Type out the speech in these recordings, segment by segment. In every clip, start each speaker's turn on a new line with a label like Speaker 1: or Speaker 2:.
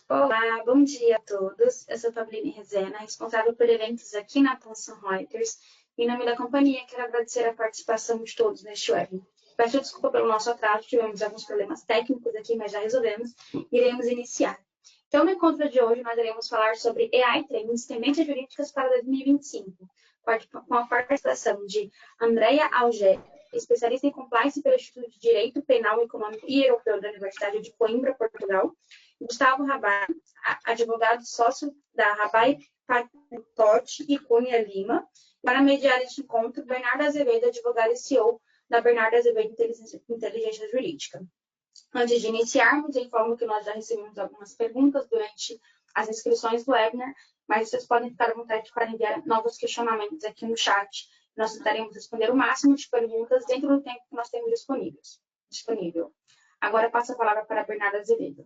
Speaker 1: Olá, bom dia a todos. Eu sou Fabrício Rezena, responsável por eventos aqui na Thomson Reuters. Em nome da companhia, quero agradecer a participação de todos neste webinar. Peço desculpa pelo nosso atraso, tivemos alguns problemas técnicos aqui, mas já resolvemos e iremos iniciar. Então, no encontro de hoje, nós iremos falar sobre AI Trainings, tendências jurídicas para 2025, com a participação de Andrea Alger, especialista em compliance pelo Instituto de Direito Penal, Econômico e Europeu da Universidade de Coimbra, Portugal, Gustavo Rabai, advogado sócio da Rabai Patotti e Cunha Lima. Para mediar este encontro, Bernardo Azevedo, advogado e CEO da Bernardo Azevedo Inteligência Jurídica. Antes de iniciarmos, informo que nós já recebemos algumas perguntas durante as inscrições do webinar, mas vocês podem ficar à vontade para enviar novos questionamentos aqui no chat. Nós tentaremos responder o máximo de perguntas dentro do tempo que nós temos disponível. Agora passo a palavra para Bernardo Azevedo.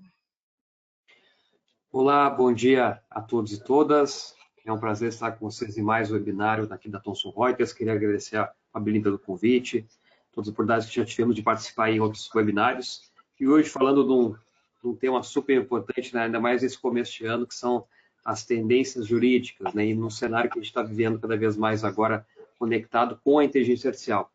Speaker 2: Olá, bom dia a todos e todas. É um prazer estar com vocês em mais um webinário daqui da Thomson Reuters. Queria agradecer a Fabrício pelo convite, todas as oportunidades que já tivemos de participar em outros webinários. E hoje falando de um tema super importante, né, ainda mais nesse começo de ano, que são as tendências jurídicas, né, e num cenário que a gente está vivendo cada vez mais agora conectado com a inteligência artificial.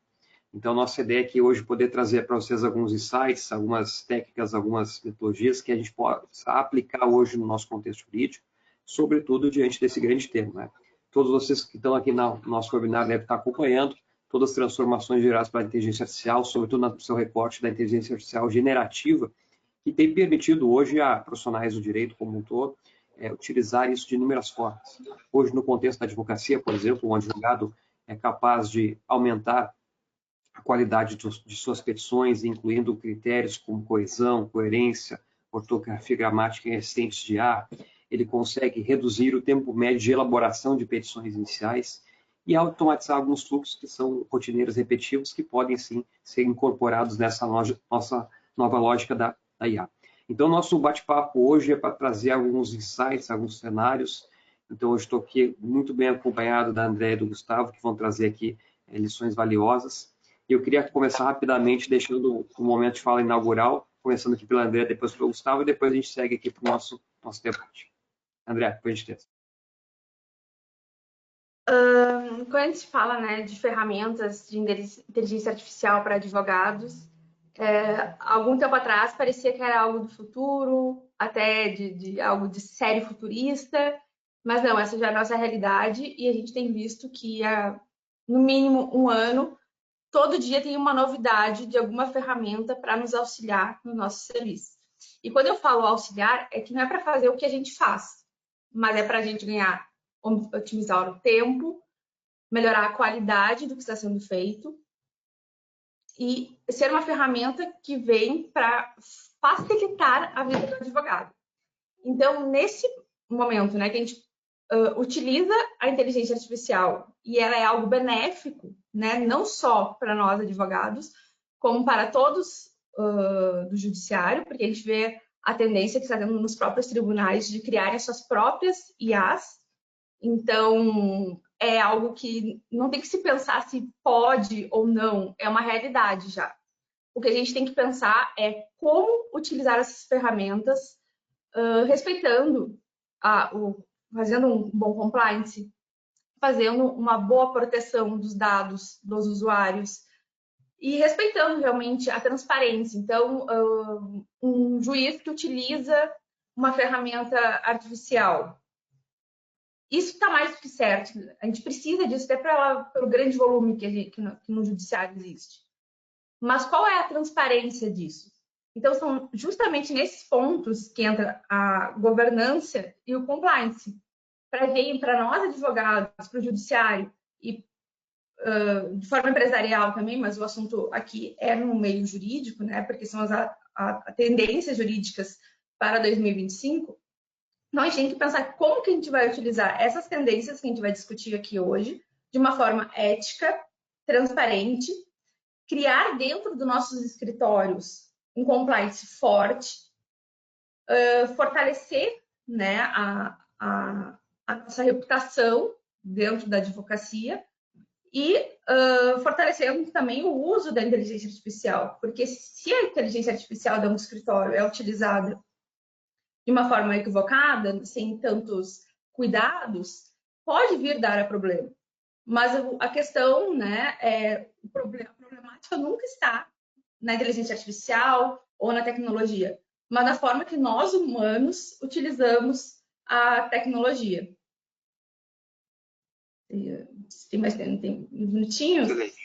Speaker 2: Então, nossa ideia é que hoje poder trazer para vocês alguns insights, algumas técnicas, algumas metodologias que a gente possa aplicar hoje no nosso contexto jurídico, sobretudo diante desse grande tema, né? Todos vocês que estão aqui no nosso webinar devem estar acompanhando todas as transformações geradas pela inteligência artificial, sobretudo no seu recorte da inteligência artificial generativa, que tem permitido hoje a profissionais do direito como um todo utilizar isso de inúmeras formas. Hoje, no contexto da advocacia, por exemplo, um advogado é capaz de aumentar a qualidade de suas petições, incluindo critérios como coesão, coerência, ortografia gramática em assistentes de IA. Ele consegue reduzir o tempo médio de elaboração de petições iniciais e automatizar alguns fluxos que são rotineiros repetitivos que podem, sim, ser incorporados nessa nossa nova lógica da IA. Então, nosso bate-papo hoje é para trazer alguns insights, alguns cenários. Então, hoje estou aqui muito bem acompanhado da André e do Gustavo, que vão trazer aqui lições valiosas. Eu queria começar rapidamente, deixando o momento de fala inaugural, começando aqui pela André, depois pelo Gustavo, e depois a gente segue aqui para o nosso debate. André, por gentileza.
Speaker 3: Quando a gente fala, né, de ferramentas de inteligência artificial para advogados, algum tempo atrás parecia que era algo do futuro, até de algo de série futurista, mas não, essa já é a nossa realidade e a gente tem visto que há, no mínimo, um ano, todo dia tem uma novidade de alguma ferramenta para nos auxiliar no nosso serviço. E quando eu falo auxiliar, é que não é para fazer o que a gente faz, mas é para a gente ganhar, otimizar o tempo, melhorar a qualidade do que está sendo feito e ser uma ferramenta que vem para facilitar a vida do advogado. Então, nesse momento, né, que a gente utiliza a inteligência artificial e ela é algo benéfico, né, não só para nós advogados, como para todos do judiciário, porque a gente vê a tendência que está tendo nos próprios tribunais de criarem suas próprias IAs. Então, é algo que não tem que se pensar se pode ou não, é uma realidade já. O que a gente tem que pensar é como utilizar essas ferramentas respeitando fazendo um bom compliance, fazendo uma boa proteção dos dados dos usuários e respeitando realmente a transparência. Então, um juiz que utiliza uma ferramenta artificial, isso está mais do que certo. A gente precisa disso até pelo grande volume que no judiciário existe. Mas qual é a transparência disso? Então, são justamente nesses pontos que entra a governança e o compliance. Para nós, advogados, para o judiciário e de forma empresarial também, mas o assunto aqui é no meio jurídico, né? Porque são as tendências jurídicas para 2025. Nós temos que pensar como que a gente vai utilizar essas tendências que a gente vai discutir aqui hoje de uma forma ética, transparente, criar dentro dos nossos escritórios um compliance forte, fortalecer, né, a nossa reputação dentro da advocacia e fortalecendo também o uso da inteligência artificial, porque se a inteligência artificial de um escritório é utilizada de uma forma equivocada, sem tantos cuidados, pode vir dar a problema. Mas a questão, né, a problemática nunca está na inteligência artificial ou na tecnologia, mas na forma que nós, humanos, utilizamos a tecnologia. Tem minutinhos?
Speaker 2: Excelente.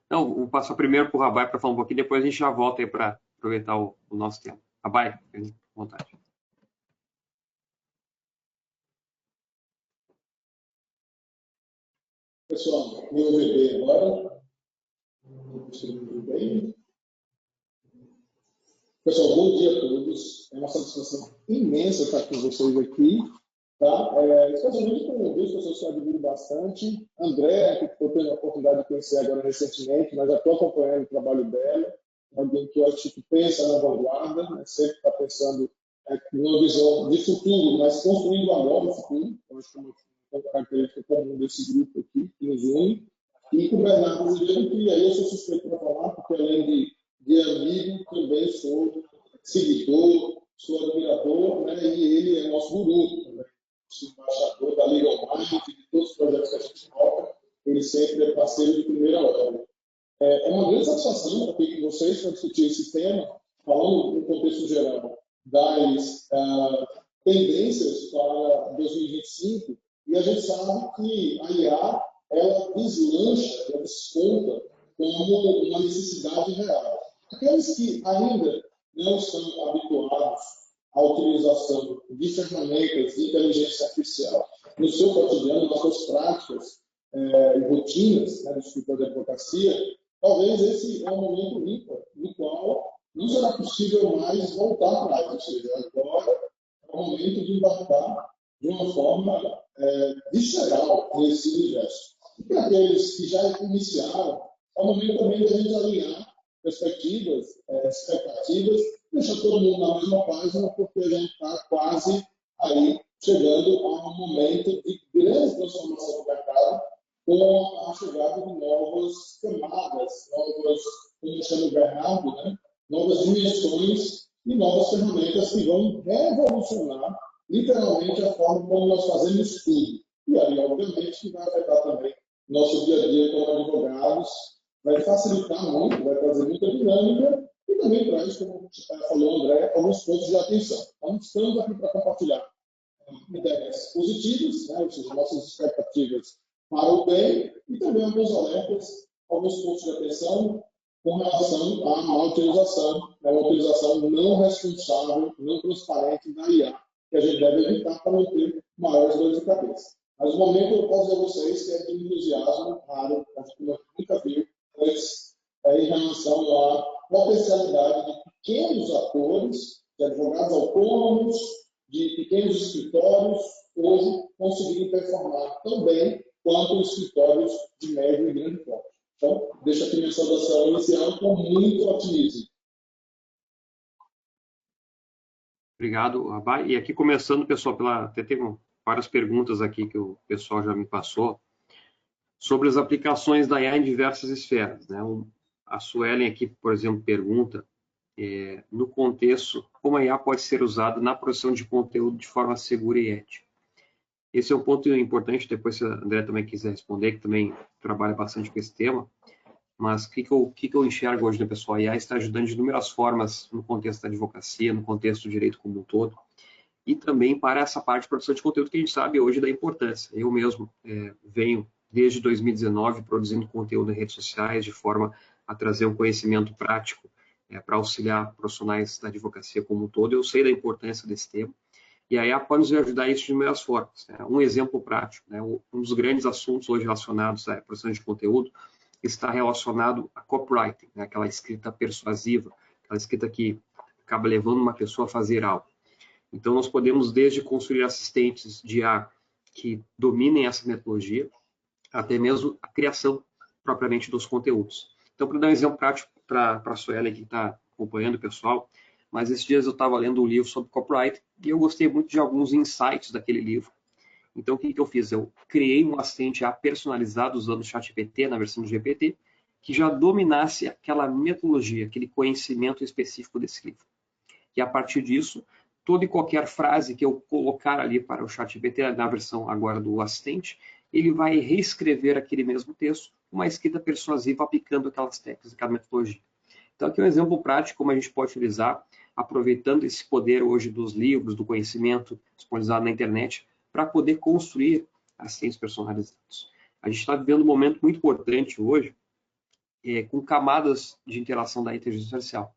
Speaker 2: Então, vou passar primeiro para o Rabai para falar um pouquinho, depois a gente já volta aí para aproveitar o nosso tempo. Rabai, à vontade.
Speaker 4: Pessoal, me ouve bem agora? Me bem? Pessoal, bom dia a todos. É uma satisfação imensa estar com vocês aqui. Tá? Especialmente com duas pessoas que eu admiro bastante. André, que eu tenho a oportunidade de conhecer agora recentemente, mas já estou acompanhando o trabalho dela. Alguém que eu acho que pensa na vanguarda, né? Sempre está pensando numa visão de futuro, mas construindo agora o futuro. Eu acho que é uma característica comum desse grupo aqui, que nos une. E com o Bernardo Juliano, que aí eu sou suspeito para falar, porque além de amigo, também sou seguidor, sou admirador, né? E ele é nosso guru, né? Embaixador da Legal Mind, de todos os projetos que a gente toca, ele sempre é parceiro de primeira hora. É uma grande satisfação estar aqui com vocês para discutir esse tema, falando no contexto geral das tendências para 2025, e a gente sabe que a IA ela deslancha, ela desponta como uma necessidade real. Aqueles que ainda não estão habituados à utilização de ferramentas de inteligência artificial no seu cotidiano, nas suas práticas e rotinas, né, do escritório de advocacia, talvez esse é um momento ímpar, no qual não será possível mais voltar atrás. Ou seja, agora é o momento de embarcar de uma forma visceral nesse universo. E para aqueles que já iniciaram, é o momento também de a gente alinhar perspectivas, expectativas, deixar todo mundo na mesma página, porque a gente está quase aí chegando a um momento de grande transformação do mercado, com a chegada de novas camadas, novas, como chama o Bernardo, né? Novas dimensões e novas ferramentas que vão revolucionar literalmente a forma como nós fazemos tudo. E aí, obviamente, que vai afetar também nosso dia a dia como advogados, vai facilitar muito, vai trazer muita dinâmica e também traz, como falou o André, alguns pontos de atenção. Então, estamos aqui para compartilhar ideias positivas, né? Ou seja, nossas expectativas para o bem e também alguns alertas, alguns pontos de atenção com relação à má utilização, né? Uma utilização não responsável, não transparente da IA, que a gente deve evitar para não ter maiores dores de cabeça. Mas no momento eu posso dizer a vocês que é de um entusiasmo raro, acho que nunca viu antes, em relação à potencialidade de pequenos atores, de advogados autônomos, de pequenos escritórios, hoje conseguirem performar tão bem quanto os escritórios de médio e grande porte. Então, deixo aqui minha saudação inicial com muito otimismo.
Speaker 2: Obrigado, Rabai. E aqui começando, pessoal, até teve várias perguntas aqui que o pessoal já me passou sobre as aplicações da IA em diversas esferas, né? A Suelen aqui, por exemplo, pergunta no contexto como a IA pode ser usada na produção de conteúdo de forma segura e ética. Esse é um ponto importante, depois se a André também quiser responder, que também trabalha bastante com esse tema, mas o que eu enxergo hoje, né, pessoal? A IA está ajudando de inúmeras formas no contexto da advocacia, no contexto do direito como um todo, e também para essa parte de produção de conteúdo que a gente sabe hoje da importância. Eu mesmo venho, desde 2019, produzindo conteúdo em redes sociais de forma a trazer um conhecimento prático para auxiliar profissionais da advocacia como um todo. Eu sei da importância desse tema. E a IA pode nos ajudar isso de inúmeras formas. Né? Um exemplo prático, né? Um dos grandes assuntos hoje relacionados à produção de conteúdo está relacionado a copywriting, né? Aquela escrita persuasiva, aquela escrita que acaba levando uma pessoa a fazer algo. Então, nós podemos desde construir assistentes de IA que dominem essa metodologia, até mesmo a criação propriamente dos conteúdos. Então, para dar um exemplo prático para a Suelen que está acompanhando o pessoal, mas esses dias eu estava lendo um livro sobre copyright e eu gostei muito de alguns insights daquele livro. Então, o que eu fiz? Eu criei um assistente IA personalizado usando o ChatGPT, na versão do GPT, que já dominasse aquela metodologia, aquele conhecimento específico desse livro. E a partir disso, toda e qualquer frase que eu colocar ali para o ChatGPT, na versão agora do assistente, ele vai reescrever aquele mesmo texto com uma escrita persuasiva aplicando aquelas técnicas, aquela metodologia. Então, aqui é um exemplo prático como a gente pode utilizar, aproveitando esse poder hoje dos livros, do conhecimento disponibilizado na internet, para poder construir assistentes personalizados. A gente está vivendo um momento muito importante hoje, com camadas de interação da inteligência artificial.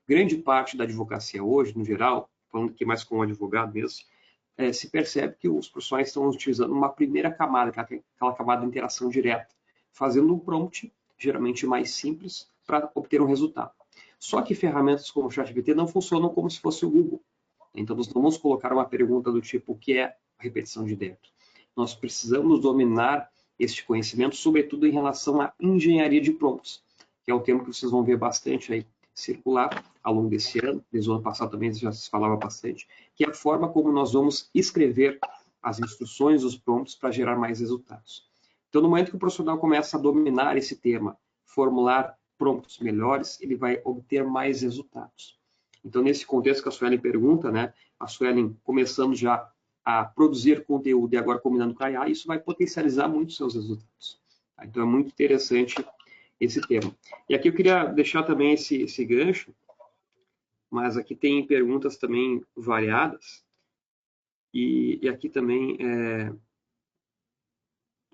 Speaker 2: Grande parte da advocacia hoje, no geral, falando aqui mais como advogado mesmo, se percebe que os profissionais estão utilizando uma primeira camada, aquela camada de interação direta, fazendo um prompt, geralmente mais simples, para obter um resultado. Só que ferramentas como o ChatGPT não funcionam como se fosse o Google. Então, nós não vamos colocar uma pergunta do tipo, o que é repetição de débito? Nós precisamos dominar este conhecimento, sobretudo em relação à engenharia de prompts, que é um termo que vocês vão ver bastante aí circular ao longo desse ano, desde o ano passado também já se falava bastante, que é a forma como nós vamos escrever as instruções, os prompts, para gerar mais resultados. Então, no momento que o profissional começa a dominar esse tema, formular prompts melhores, ele vai obter mais resultados. Então, nesse contexto que a Suelen pergunta, né, a Suelen começando já a produzir conteúdo e agora combinando com a IA, isso vai potencializar muito os seus resultados. Tá? Então, é muito interessante esse tema. E aqui eu queria deixar também esse gancho, mas aqui tem perguntas também variadas. E aqui também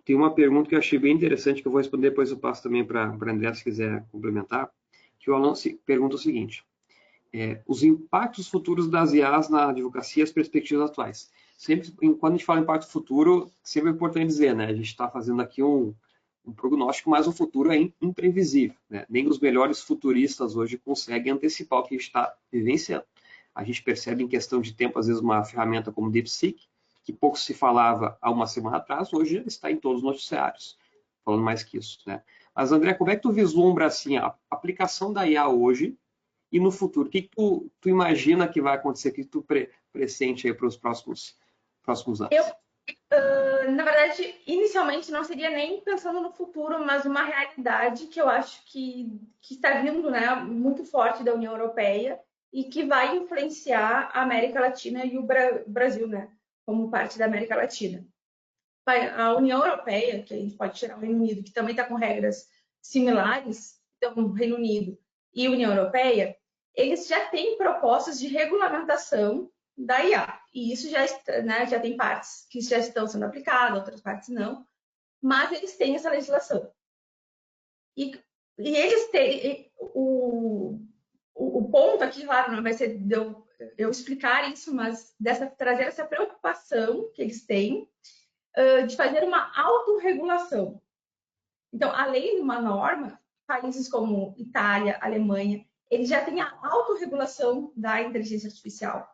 Speaker 2: tem uma pergunta que eu achei bem interessante, que eu vou responder, depois eu passo também para a André, se quiser complementar, que o Alan pergunta o seguinte: os impactos futuros das IAs na advocacia e as perspectivas atuais. Sempre, quando a gente fala em impacto futuro, sempre é importante dizer, né? A gente está fazendo aqui um prognóstico, mas o futuro é imprevisível, né? Nem os melhores futuristas hoje conseguem antecipar o que a gente está vivenciando. A gente percebe em questão de tempo, às vezes, uma ferramenta como DeepSeek, que pouco se falava há uma semana atrás, hoje já está em todos os noticiários, falando mais que isso, né? Mas, André, como é que tu vislumbra assim, a aplicação da IA hoje e no futuro? O que tu imagina que vai acontecer? O que tu pressente aí para os próximos anos?
Speaker 3: Na verdade, inicialmente não seria nem pensando no futuro, mas uma realidade que eu acho que está vindo, né, muito forte da União Europeia e que vai influenciar a América Latina e o Brasil, né, como parte da América Latina. A União Europeia, que a gente pode tirar o Reino Unido, que também está com regras similares, então o Reino Unido e a União Europeia, eles já têm propostas de regulamentação da IA. E isso já, né, já tem partes que já estão sendo aplicadas, outras partes não, mas eles têm essa legislação. E eles têm o ponto aqui, claro, não vai ser de eu explicar isso, mas trazer essa preocupação que eles têm de fazer uma autorregulação. Então, além de uma norma, países como Itália, Alemanha, eles já têm a autorregulação da inteligência artificial.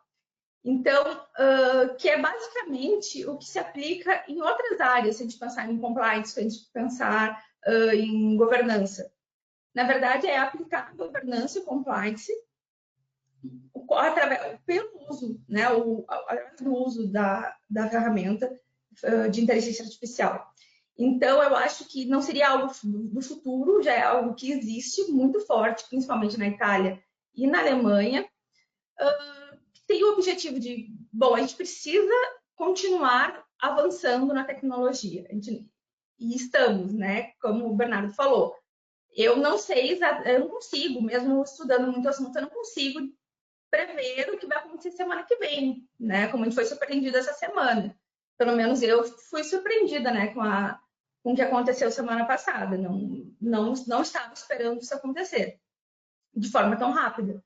Speaker 3: Então, que é basicamente o que se aplica em outras áreas, se a gente pensar em compliance, se a gente pensar em governança. Na verdade, é aplicar governança e compliance pelo uso, né, do uso da ferramenta de inteligência artificial. Então, eu acho que não seria algo do futuro, já é algo que existe muito forte, principalmente na Itália e na Alemanha, tem o objetivo de, bom, a gente precisa continuar avançando na tecnologia. E estamos, né? Como o Bernardo falou. Eu não sei, eu não consigo, mesmo estudando muito assunto, eu não consigo prever o que vai acontecer semana que vem, né? Como a gente foi surpreendido essa semana. Pelo menos eu fui surpreendida, né, com o que aconteceu semana passada. Não estava esperando isso acontecer de forma tão rápida.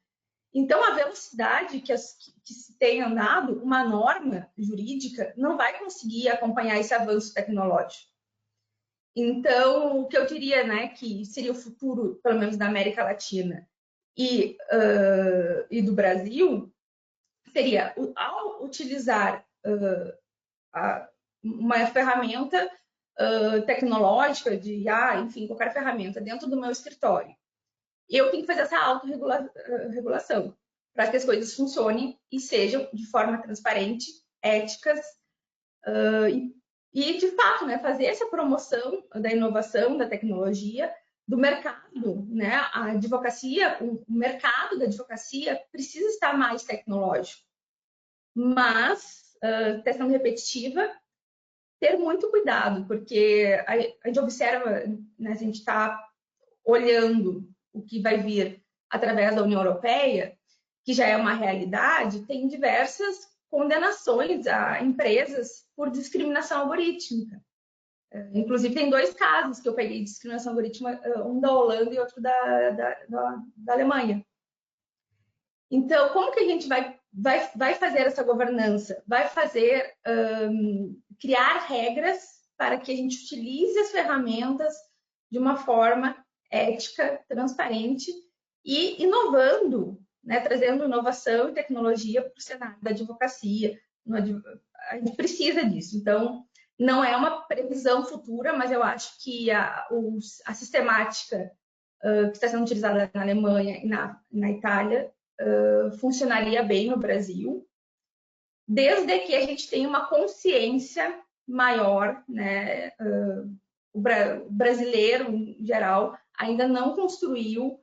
Speaker 3: Então, a velocidade que se tem andado, uma norma jurídica não vai conseguir acompanhar esse avanço tecnológico. Então, o que eu diria, né, que seria o futuro, pelo menos da América Latina e do Brasil, seria, ao utilizar uma ferramenta tecnológica de IA, enfim, qualquer ferramenta dentro do meu escritório, eu tenho que fazer essa autorregulação para que as coisas funcionem e sejam de forma transparente, éticas e de fato, né, fazer essa promoção da inovação, da tecnologia, do mercado, né? A advocacia, o mercado da advocacia precisa estar mais tecnológico. mas, até sendo repetitiva, ter muito cuidado, porque a gente observa, né, a gente está olhando o que vai vir através da União Europeia, que já é uma realidade, tem diversas condenações a empresas por discriminação algorítmica. Inclusive, tem 2 casos que eu peguei de discriminação algorítmica, um da Holanda e outro da Alemanha. Então, como que a gente vai fazer essa governança? Vai fazer, criar regras para que a gente utilize as ferramentas de uma forma ética, transparente e inovando, né? Trazendo inovação e tecnologia para o cenário da advocacia. A gente precisa disso. Então, não é uma previsão futura, mas eu acho que a sistemática que está sendo utilizada na Alemanha e na Itália funcionaria bem no Brasil, desde que a gente tenha uma consciência maior, né? O brasileiro, em geral, ainda não construiu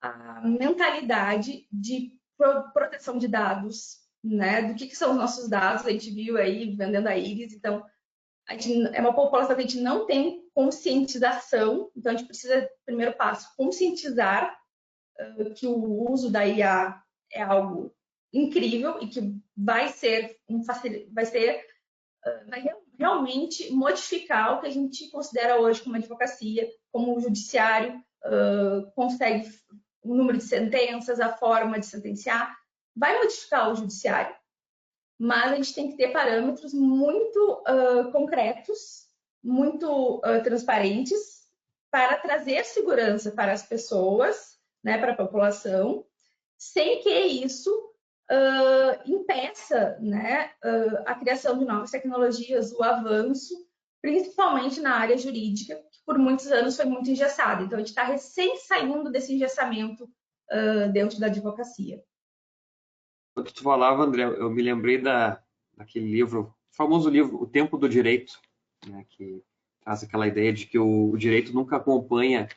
Speaker 3: a mentalidade de proteção de dados, né? Do que são os nossos dados, a gente viu aí vendendo a íris, então é uma população que a gente não tem conscientização, então a gente precisa, primeiro passo, conscientizar que o uso da IA é algo incrível e que vai realmente modificar o que a gente considera hoje como advocacia, como o judiciário consegue o número de sentenças, a forma de sentenciar, vai modificar o judiciário. Mas a gente tem que ter parâmetros muito concretos, muito transparentes, para trazer segurança para as pessoas, né, para a população, sem que isso impeça, né, a criação de novas tecnologias, o avanço, principalmente na área jurídica, que por muitos anos foi muito engessada. Então, a gente está recém saindo desse engessamento dentro da advocacia.
Speaker 2: Quando tu falava, André, eu me lembrei daquele livro, o famoso livro O Tempo do Direito, né, que traz aquela ideia de que o direito nunca acompanha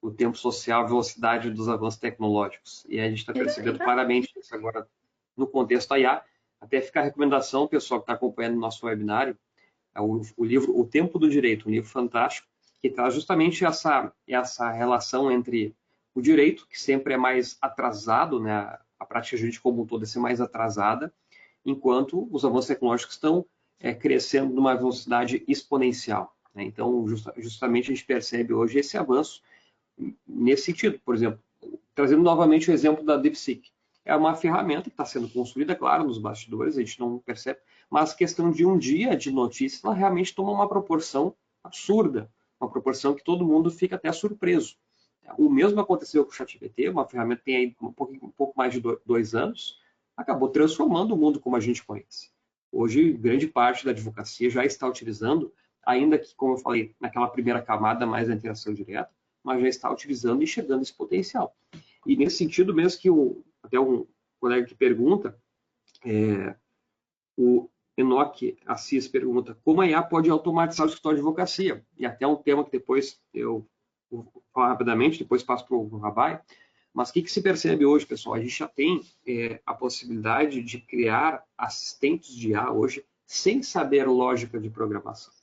Speaker 2: o tempo social, a velocidade dos avanços tecnológicos. E a gente está percebendo claramente isso agora no contexto da IA. Até fica a recomendação, pessoal que está acompanhando o nosso webinário, o livro O Tempo do Direito, um livro fantástico, que traz justamente essa relação entre o direito, que sempre é mais atrasado, né, a prática jurídica como um todo é ser mais atrasada, enquanto os avanços tecnológicos estão crescendo numa velocidade exponencial, né? Então, justamente a gente percebe hoje esse avanço nesse sentido. Por exemplo, trazendo novamente o exemplo da DeepSeek. É uma ferramenta que está sendo construída, claro, nos bastidores, a gente não percebe, mas questão de um dia de notícias, ela realmente toma uma proporção absurda, uma proporção que todo mundo fica até surpreso. O mesmo aconteceu com o ChatGPT, uma ferramenta que tem aí um pouco mais de 2 anos, acabou transformando o mundo como a gente conhece. Hoje, grande parte da advocacia já está utilizando, ainda que, como eu falei, naquela primeira camada mais da interação direta, mas já está utilizando e enxergando esse potencial. E nesse sentido mesmo que até um colega que pergunta, o Enoque Assis pergunta, como a IA pode automatizar o escritório de advocacia? E até um tema que depois eu vou falar rapidamente, depois passo para o Rabai. Mas o que se percebe hoje, pessoal? A gente já tem a possibilidade de criar assistentes de IA hoje sem saber lógica de programação.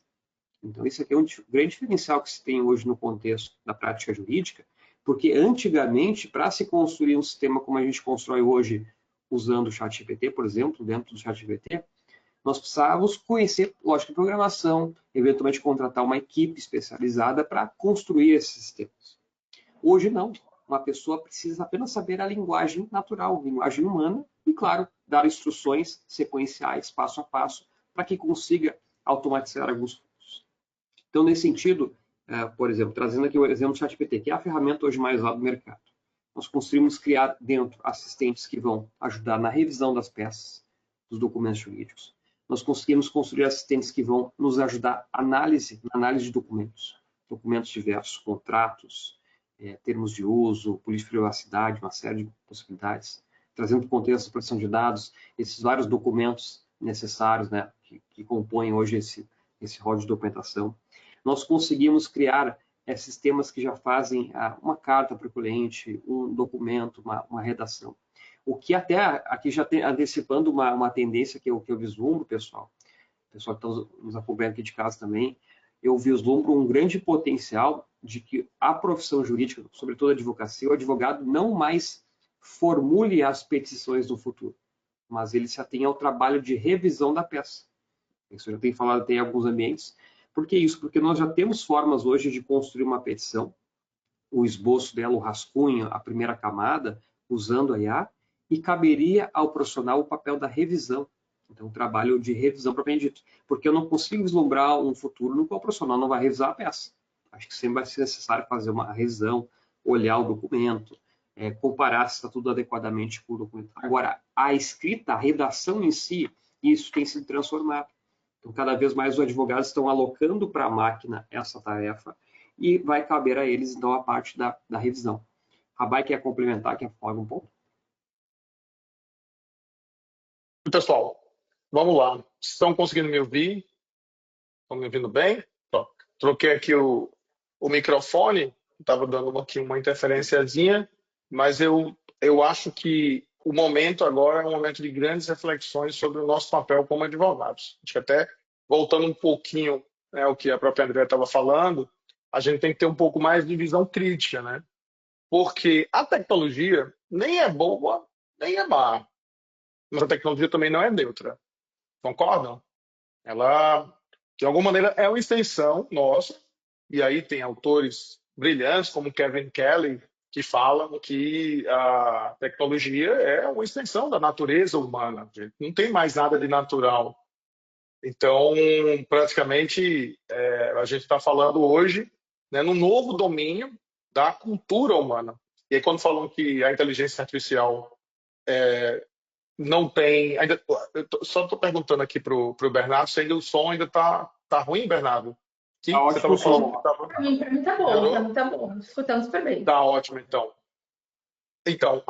Speaker 2: Então, isso aqui é um grande diferencial que se tem hoje no contexto da prática jurídica, porque antigamente, para se construir um sistema como a gente constrói hoje, usando o ChatGPT, por exemplo, dentro do ChatGPT, nós precisávamos conhecer lógica de programação, eventualmente contratar uma equipe especializada para construir esses sistemas. Hoje não. Uma pessoa precisa apenas saber a linguagem natural, a linguagem humana, e, claro, dar instruções sequenciais, passo a passo, para que consiga automatizar alguns fluxos. Então, nesse sentido, por exemplo, trazendo aqui o exemplo do ChatGPT, que é a ferramenta hoje mais usada do mercado, nós conseguimos criar dentro assistentes que vão ajudar na revisão das peças, dos documentos jurídicos. Nós conseguimos construir assistentes que vão nos ajudar na análise de documentos diversos, contratos, termos de uso, política de privacidade, uma série de possibilidades, trazendo para o contexto da proteção de dados, esses vários documentos necessários, né, que compõem hoje esse rol de documentação. Nós conseguimos criar sistemas que já fazem uma carta para o cliente, um documento, uma redação. O que até aqui já tem antecipando uma tendência que eu vislumbro, pessoal que está nos acompanhando aqui de casa também, eu vislumbro um grande potencial de que a profissão jurídica, sobretudo a advocacia, o advogado não mais formule as petições no futuro, mas ele se atenha ao trabalho de revisão da peça. Isso eu já tenho falado até em alguns ambientes. Por que isso? Porque nós já temos formas hoje de construir uma petição, o esboço dela, o rascunho, a primeira camada, usando a IA, e caberia ao profissional o papel da revisão. Então, o trabalho de revisão propriamente dito. Porque eu não consigo vislumbrar um futuro no qual o profissional não vai revisar a peça. Acho que sempre vai ser necessário fazer uma revisão, olhar o documento, comparar se está tudo adequadamente com o documento. Agora, a escrita, a redação em si, isso tem se transformado. Então, cada vez mais os advogados estão alocando para a máquina essa tarefa e vai caber a eles, então, a parte da revisão. Rabai quer complementar, quer falar um pouco?
Speaker 5: Pessoal, vamos lá. Estão conseguindo me ouvir? Estão me ouvindo bem? Troquei aqui o microfone, estava dando aqui uma interferenciazinha, mas eu acho que o momento agora é um momento de grandes reflexões sobre o nosso papel como advogados. Acho que até voltando um pouquinho ao que a própria Andrea estava falando, a gente tem que ter um pouco mais de visão crítica, né? Porque a tecnologia nem é boa, nem é má, mas a tecnologia também não é neutra. Concordam? Ela, de alguma maneira, é uma extensão nossa, e aí tem autores brilhantes como Kevin Kelly que falam que a tecnologia é uma extensão da natureza humana. Não tem mais nada de natural. Então, praticamente, a gente está falando hoje, né, no novo domínio da cultura humana. E aí, quando falam que a inteligência artificial não tem... só estou perguntando aqui para o Bernardo se ainda o som ainda está ruim, Bernardo? Que você estava falando que tava...
Speaker 3: Para mim tá bom, para mim tá bom. Escutando super bem.
Speaker 5: Tá ótimo, então. Então,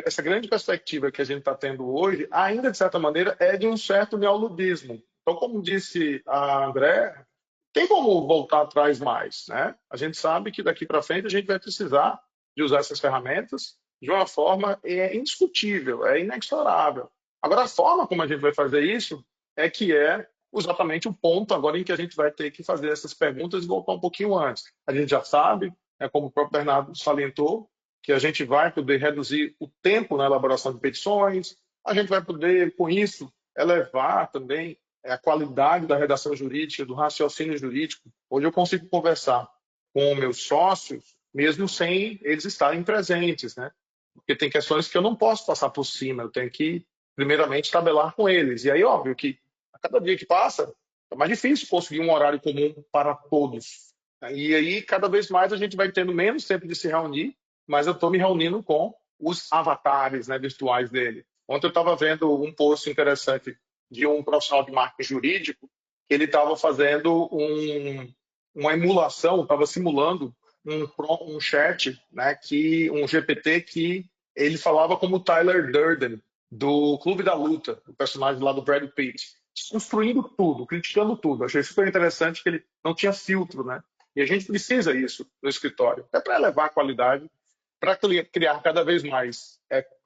Speaker 5: essa grande perspectiva que a gente está tendo hoje, ainda de certa maneira, é de um certo neoludismo. Então, como disse a André, tem como voltar atrás mais, né? A gente sabe que daqui para frente a gente vai precisar de usar essas ferramentas de uma forma indiscutível, inexorável. Agora, a forma como a gente vai fazer isso é que é exatamente o ponto agora em que a gente vai ter que fazer essas perguntas e voltar um pouquinho antes. A gente já sabe, como o próprio Bernardo salientou, que a gente vai poder reduzir o tempo na elaboração de petições, a gente vai poder, com isso, elevar também a qualidade da redação jurídica, do raciocínio jurídico. Hoje eu consigo conversar com meus sócios, mesmo sem eles estarem presentes, né? Porque tem questões que eu não posso passar por cima, eu tenho que, primeiramente, tabelar com eles. E aí, óbvio que a cada dia que passa, é mais difícil conseguir um horário comum para todos. E aí, cada vez mais, a gente vai tendo menos tempo de se reunir, mas eu estou me reunindo com os avatares, né, virtuais dele. Ontem eu estava vendo um post interessante de um profissional de marketing jurídico, que ele estava fazendo uma emulação, estava simulando um chat, né, um GPT que ele falava como Tyler Durden, do Clube da Luta, o personagem lá do Brad Pitt, construindo tudo, criticando tudo. Achei super interessante que ele não tinha filtro, né? E a gente precisa isso no escritório, até para elevar a qualidade, para criar cada vez mais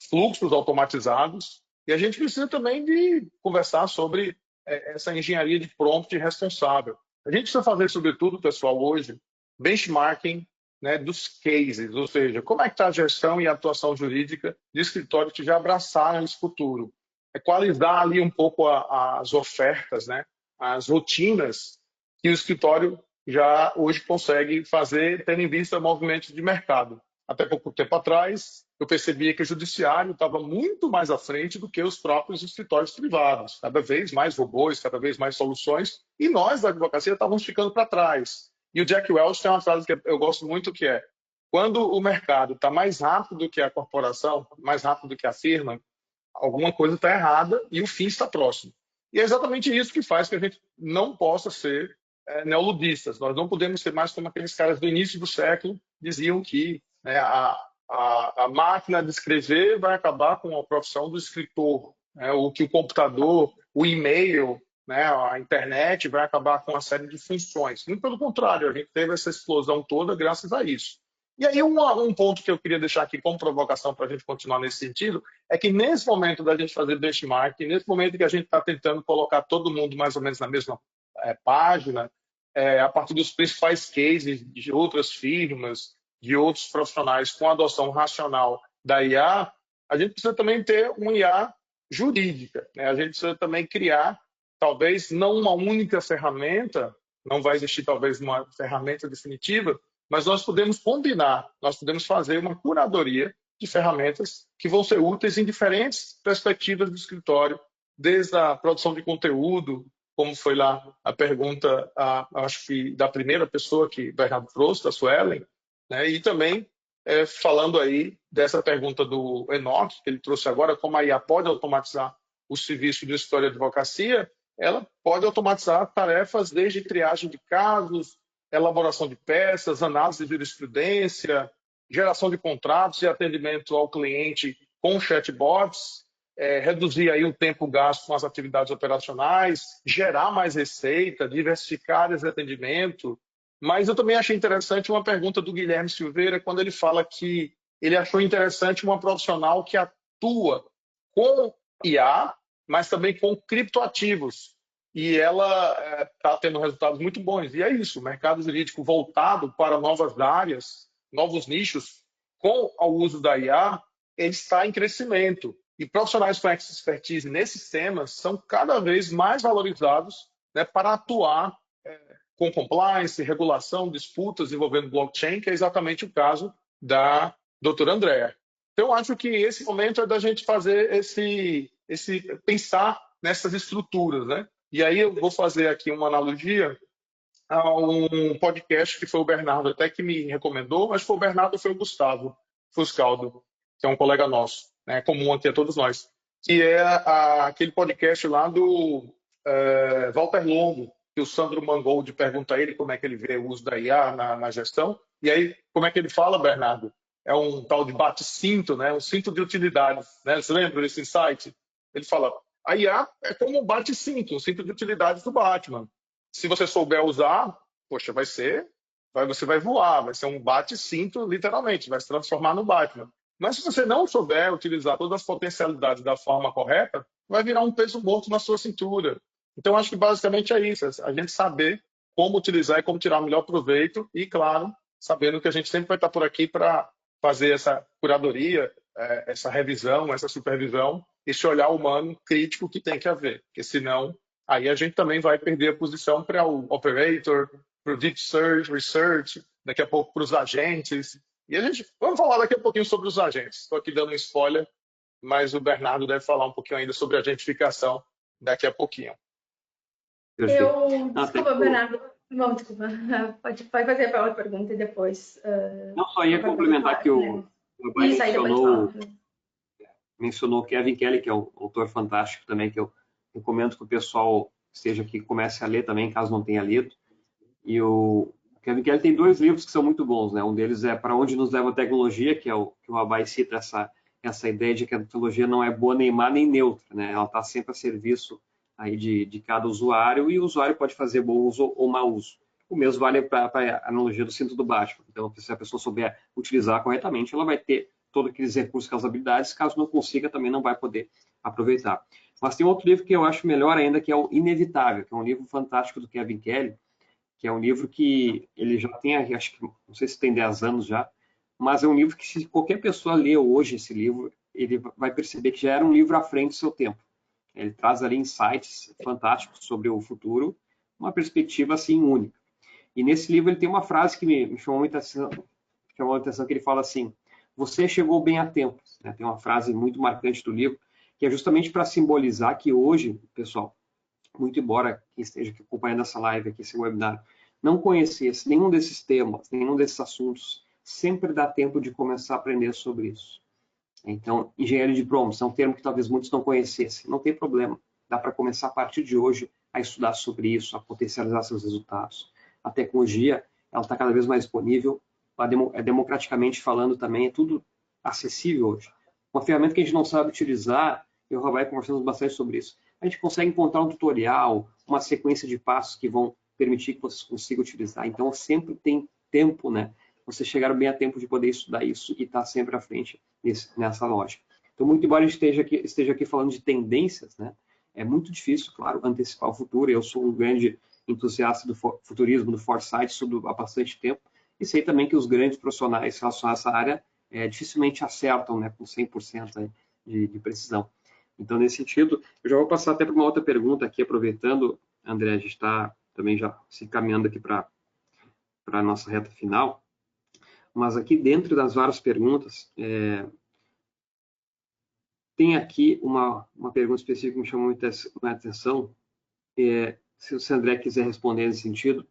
Speaker 5: fluxos automatizados. E a gente precisa também de conversar sobre essa engenharia de prompt responsável. A gente precisa fazer, sobretudo, pessoal, hoje, benchmarking, né, dos cases, ou seja, como é que está a gestão e a atuação jurídica de escritórios que já abraçaram esse futuro. Equalizar ali um pouco as ofertas, né, as rotinas que o escritório já hoje consegue fazer, tendo em vista movimentos de mercado. Até pouco tempo atrás, eu percebia que o judiciário estava muito mais à frente do que os próprios escritórios privados. Cada vez mais robôs, cada vez mais soluções, e nós, da advocacia, estávamos ficando para trás. E o Jack Welch tem uma frase que eu gosto muito, que é: quando o mercado está mais rápido do que a corporação, mais rápido do que a firma, alguma coisa está errada e o fim está próximo. E é exatamente isso que faz que a gente não possa ser neoludistas. Nós não podemos ser mais como aqueles caras do início do século diziam que a máquina de escrever vai acabar com a profissão do escritor, ou que o computador, o e-mail, né, a internet vai acabar com uma série de funções. Muito pelo contrário, a gente teve essa explosão toda graças a isso. E aí um ponto que eu queria deixar aqui como provocação para a gente continuar nesse sentido é que nesse momento da gente fazer benchmark, nesse momento que a gente está tentando colocar todo mundo mais ou menos na mesma página, a partir dos principais cases de outras firmas, de outros profissionais com adoção racional da IA, a gente precisa também ter um IA jurídica, né? A gente precisa também criar, talvez, não uma única ferramenta, não vai existir talvez uma ferramenta definitiva, mas nós podemos combinar, nós podemos fazer uma curadoria de ferramentas que vão ser úteis em diferentes perspectivas do escritório, desde a produção de conteúdo, como foi lá a pergunta, acho que da primeira pessoa que o Bernardo trouxe, da Suelen, né? E também falando aí dessa pergunta do Enoch, que ele trouxe agora, como a IA pode automatizar o serviço do escritório de advocacia, ela pode automatizar tarefas desde triagem de casos, elaboração de peças, análise de jurisprudência, geração de contratos e atendimento ao cliente com chatbots, reduzir aí o tempo gasto com as atividades operacionais, gerar mais receita, diversificar áreas de atendimento. Mas eu também achei interessante uma pergunta do Guilherme Silveira, quando ele fala que ele achou interessante uma profissional que atua com IA, mas também com criptoativos. E ela está tendo resultados muito bons. E é isso, o mercado jurídico voltado para novas áreas, novos nichos, com o uso da IA, ele está em crescimento. E profissionais com expertise nesses temas são cada vez mais valorizados, né, para atuar com compliance, regulação, disputas envolvendo blockchain, que é exatamente o caso da doutora Andrea. Então, eu acho que esse momento é da gente fazer pensar nessas estruturas, né? E aí eu vou fazer aqui uma analogia a um podcast que foi o Bernardo até que me recomendou, mas foi o Bernardo, foi o Gustavo Fuscaldo, que é um colega nosso, né, comum aqui a todos nós, que é aquele podcast lá do Walter Longo, que o Sandro Mangold pergunta a ele como é que ele vê o uso da IA na gestão, e aí como é que ele fala, Bernardo? É um tal de bate-cinto, né, um cinto de utilidades, né? Você lembra desse insight? Ele fala, a IA é como um bate-cinto, um cinto de utilidades do Batman. Se você souber usar, poxa, você vai voar, vai ser um bate-cinto, literalmente, vai se transformar no Batman. Mas se você não souber utilizar todas as potencialidades da forma correta, vai virar um peso morto na sua cintura. Então, acho que basicamente é isso, a gente saber como utilizar e como tirar o melhor proveito e, claro, sabendo que a gente sempre vai estar por aqui para fazer essa curadoria, essa revisão, essa supervisão, esse olhar humano crítico que tem que haver, porque senão aí a gente também vai perder a posição para o operator, para o deep search, research, daqui a pouco para os agentes. E a gente, vamos falar daqui a pouquinho sobre os agentes. Estou aqui dando um spoiler, mas o Bernardo deve falar um pouquinho ainda sobre a agentificação daqui a pouquinho.
Speaker 3: Desculpa, Bernardo. Bom, desculpa. Pode fazer a outra pergunta e depois.
Speaker 2: Não, só ia complementar que o Abai mencionou o Kevin Kelly, que é um autor fantástico também, que eu recomendo que o pessoal esteja aqui comece a ler também, caso não tenha lido. E o Kevin Kelly tem 2 livros que são muito bons, né? Um deles é Para Onde Nos Leva a Tecnologia, que é o que o Abai cita essa ideia de que a tecnologia não é boa nem má nem neutra, né? Ela está sempre a serviço aí de cada usuário, e o usuário pode fazer bom uso ou mau uso. O mesmo vale para a analogia do cinto do Batman. Então, se a pessoa souber utilizar corretamente, ela vai ter todos aqueles recursos, aquelas habilidades. Caso não consiga, também não vai poder aproveitar. Mas tem outro livro que eu acho melhor ainda, que é o Inevitável, que é um livro fantástico do Kevin Kelly, que é um livro que ele já tem, acho que, não sei se tem 10 anos já, mas é um livro que, se qualquer pessoa ler hoje esse livro, ele vai perceber que já era um livro à frente do seu tempo. Ele traz ali insights fantásticos sobre o futuro, uma perspectiva assim única. E nesse livro ele tem uma frase que me chamou muita atenção, que ele fala assim: você chegou bem a tempo. Né? Tem uma frase muito marcante do livro, que é justamente para simbolizar que hoje, pessoal, muito embora quem esteja aqui acompanhando essa live, aqui, esse webinar, não conhecesse nenhum desses temas, nenhum desses assuntos, sempre dá tempo de começar a aprender sobre isso. Então, engenharia de prompts é um termo que talvez muitos não conhecessem. Não tem problema. Dá para começar a partir de hoje a estudar sobre isso, a potencializar seus resultados. A tecnologia, ela está cada vez mais disponível. Democraticamente falando também, é tudo acessível hoje. Uma ferramenta que a gente não sabe utilizar, eu e o Rabai conversamos bastante sobre isso. a gente consegue encontrar um tutorial, uma sequência de passos que vão permitir que vocês consigam utilizar. Então, sempre tem tempo, né? Vocês chegaram bem a tempo de poder estudar isso e estar sempre à frente nessa lógica. Então, muito embora a gente esteja aqui falando de tendências, né? É muito difícil, claro, antecipar o futuro. Eu sou um grande entusiasta do futurismo, do foresight, estudo há bastante tempo, e sei também que os grandes profissionais relacionados a essa área dificilmente acertam, né, com 100% de precisão. Então, nesse sentido, eu já vou passar até para uma outra pergunta aqui, aproveitando, André, a gente está também já se encaminhando aqui para a nossa reta final, mas aqui dentro das várias perguntas, tem aqui uma pergunta específica que me chamou muita atenção, se o André quiser responder nesse sentido,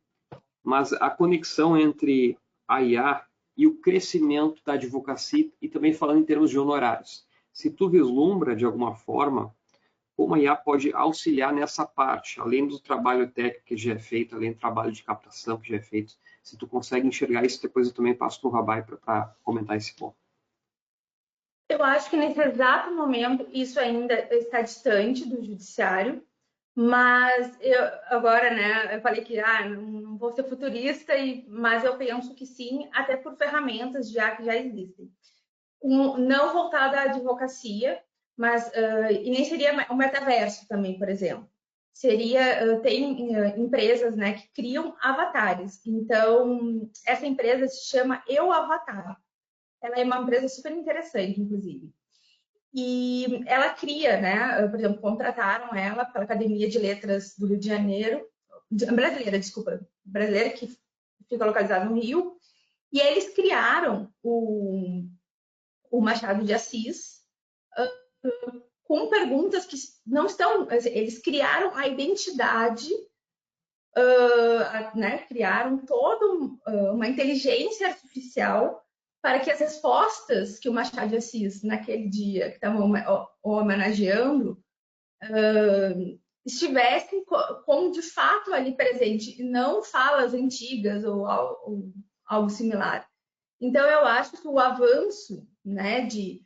Speaker 2: mas a conexão entre a IA e o crescimento da advocacia, e também falando em termos de honorários. Se tu vislumbra, de alguma forma, como a IA pode auxiliar nessa parte, além do trabalho técnico que já é feito, além do trabalho de captação que já é feito, se tu consegue enxergar isso, depois eu também passo para o Rabai para comentar esse ponto.
Speaker 3: Eu acho que nesse exato momento isso ainda está distante do judiciário, mas agora, né, eu falei que não vou ser futurista, mas eu penso que sim, até por ferramentas que já existem. Não voltada à advocacia, mas e nem seria o metaverso também, por exemplo. Tem empresas, né, que criam avatares. Então, essa empresa se chama Eu Avatar. Ela é uma empresa super interessante, inclusive. E ela cria, né? Por exemplo, contrataram ela pela Academia de Letras do Rio de Janeiro, brasileira, que fica localizada no Rio, e eles criaram o Machado de Assis com perguntas que não estão. Eles criaram a identidade, né? Criaram toda uma inteligência artificial para que as respostas que o Machado de Assis, naquele dia que estavam homenageando, estivessem como de fato ali presente, e não falas antigas ou algo similar. Então, eu acho que o avanço, né, de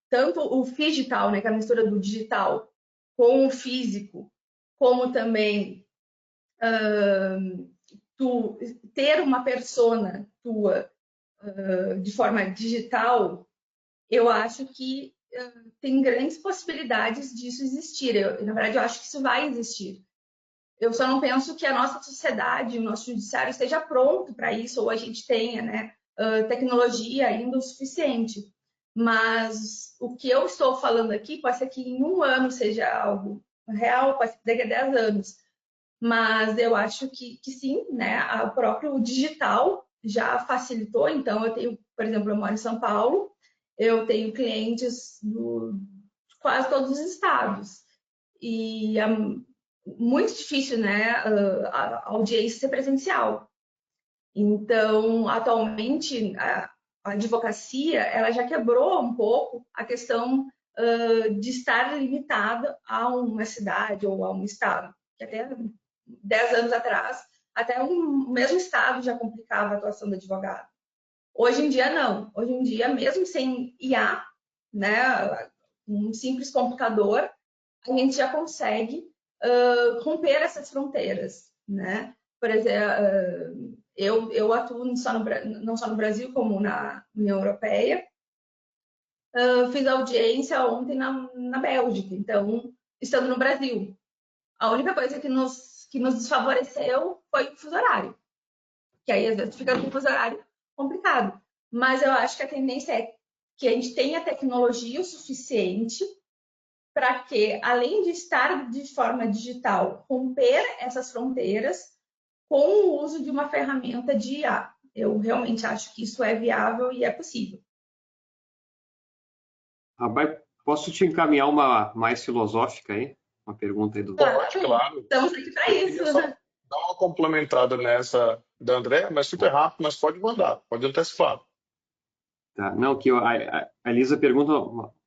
Speaker 3: tanto o digital, né, que é a mistura do digital com o físico, como também tu ter uma persona tua de forma digital, eu acho que tem grandes possibilidades disso existir. Na verdade, eu acho que isso vai existir. Eu só não penso que a nossa sociedade, o nosso judiciário esteja pronto para isso, ou a gente tenha, né, tecnologia ainda o suficiente. Mas o que eu estou falando aqui pode ser que em 1 ano seja algo real, pode ser que daqui a 10 anos. Mas eu acho que sim, né? O próprio digital já facilitou. Então, eu tenho, por exemplo, eu moro em São Paulo, eu tenho clientes de quase todos os estados. E é muito difícil, né, a audiência ser presencial. Então, atualmente, a advocacia, ela já quebrou um pouco a questão de estar limitada a uma cidade ou a um estado, que até 10 anos atrás, até o mesmo estado já complicava a atuação do advogado. Hoje em dia, não. Hoje em dia, mesmo sem IA, né, um simples computador, a gente já consegue romper essas fronteiras, né? Por exemplo, eu atuo não só no Brasil, como na União Europeia. Fiz audiência ontem na Bélgica, então, estando no Brasil. A única coisa que nos desfavoreceu foi o fuso horário, que aí às vezes fica com o fuso horário complicado. Mas eu acho que a tendência é que a gente tenha tecnologia o suficiente para que, além de estar de forma digital, romper essas fronteiras com o uso de uma ferramenta de IA. Eu realmente acho que isso é viável e é possível.
Speaker 2: Rabai, posso te encaminhar uma mais filosófica aí? Uma pergunta aí do...
Speaker 5: Claro.
Speaker 3: Estamos aqui para isso.
Speaker 5: Só dar uma complementada nessa da André, mas super rápido, mas pode mandar, pode antecipar.
Speaker 2: Tá. Não, que a Elisa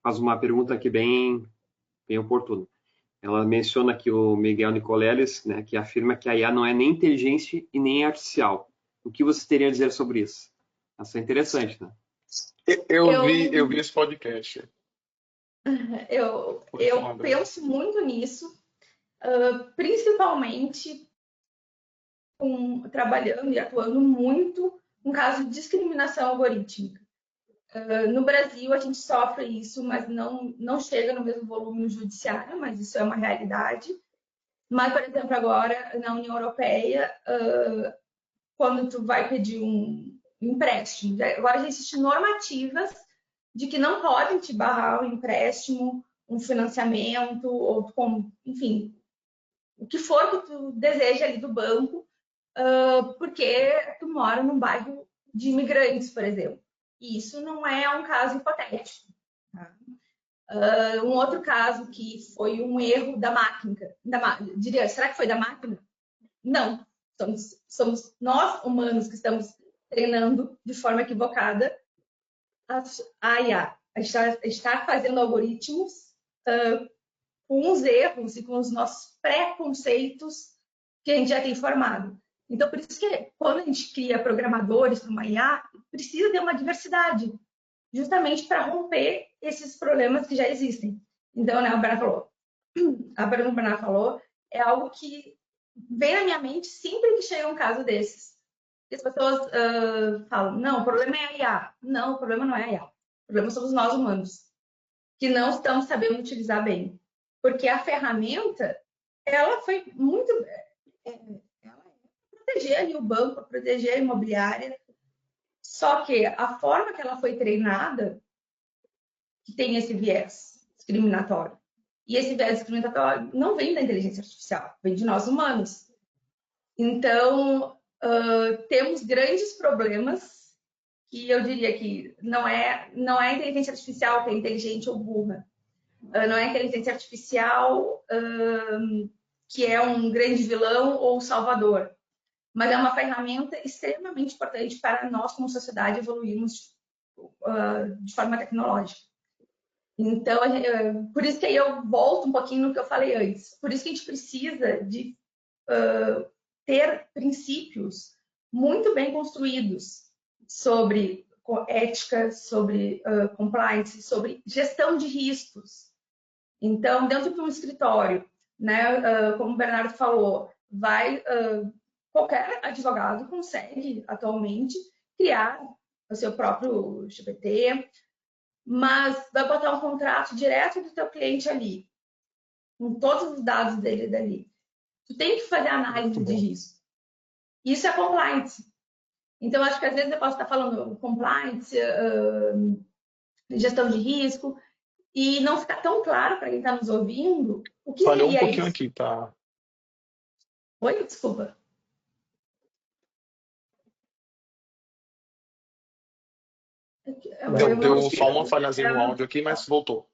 Speaker 2: faz uma pergunta aqui bem oportuna. Ela menciona aqui o Miguel Nicoleles, né, que afirma que a IA não é nem inteligente e nem artificial. O que você teria a dizer sobre isso? Isso é interessante, né?
Speaker 5: Eu vi esse podcast.
Speaker 3: Eu penso muito nisso, principalmente trabalhando e atuando muito em caso de discriminação algorítmica. No Brasil, a gente sofre isso, mas não chega no mesmo volume no judiciário, mas isso é uma realidade. Mas, por exemplo, agora, na União Europeia, quando tu vai pedir um empréstimo, agora já existem normativas de que não podem te barrar um empréstimo, um financiamento, ou enfim, o que for que tu deseja ali do banco, porque tu mora num bairro de imigrantes, por exemplo. E isso não é um caso hipotético. Tá? Um outro caso que foi um erro da máquina, diria, será que foi da máquina? Não, somos nós humanos que estamos treinando de forma equivocada a IA. A gente está fazendo algoritmos com os erros e com os nossos preconceitos que a gente já tem formado. Então, por isso que quando a gente cria programadores para uma IA, precisa ter uma diversidade, justamente para romper esses problemas que já existem. Então, né, a Bernardo falou, é algo que vem na minha mente sempre que chega um caso desses. As pessoas falam, não, o problema é a IA. Não, o problema não é a IA. O problema somos nós humanos, que não estamos sabendo utilizar bem. Porque a ferramenta, ela foi muito... Ela proteger ali o banco, proteger a imobiliária. Só que a forma que ela foi treinada, que tem esse viés discriminatório. E esse viés discriminatório não vem da inteligência artificial, vem de nós humanos. Então, temos grandes problemas que eu diria que não é a inteligência artificial que é inteligente ou burra. Não é a inteligência artificial que é um grande vilão ou salvador. Mas é uma ferramenta extremamente importante para nós, como sociedade, evoluirmos de forma tecnológica. Então, por isso que aí eu volto um pouquinho no que eu falei antes. Por isso que a gente precisa de ter princípios muito bem construídos sobre ética, sobre compliance, sobre gestão de riscos. Então, dentro de um escritório, né, como o Bernardo falou, qualquer advogado consegue atualmente criar o seu próprio GPT, mas vai botar um contrato direto do teu cliente ali, com todos os dados dele dali. Tu tem que fazer análise de risco. Isso é compliance. Então, acho que às vezes eu posso estar falando compliance, gestão de risco, e não ficar tão claro para quem está nos ouvindo o que
Speaker 5: Falhou
Speaker 3: seria
Speaker 5: um pouquinho
Speaker 3: isso.
Speaker 5: aqui, tá?
Speaker 3: Oi, desculpa.
Speaker 5: Deu só uma falhazinha no áudio aqui, mas voltou.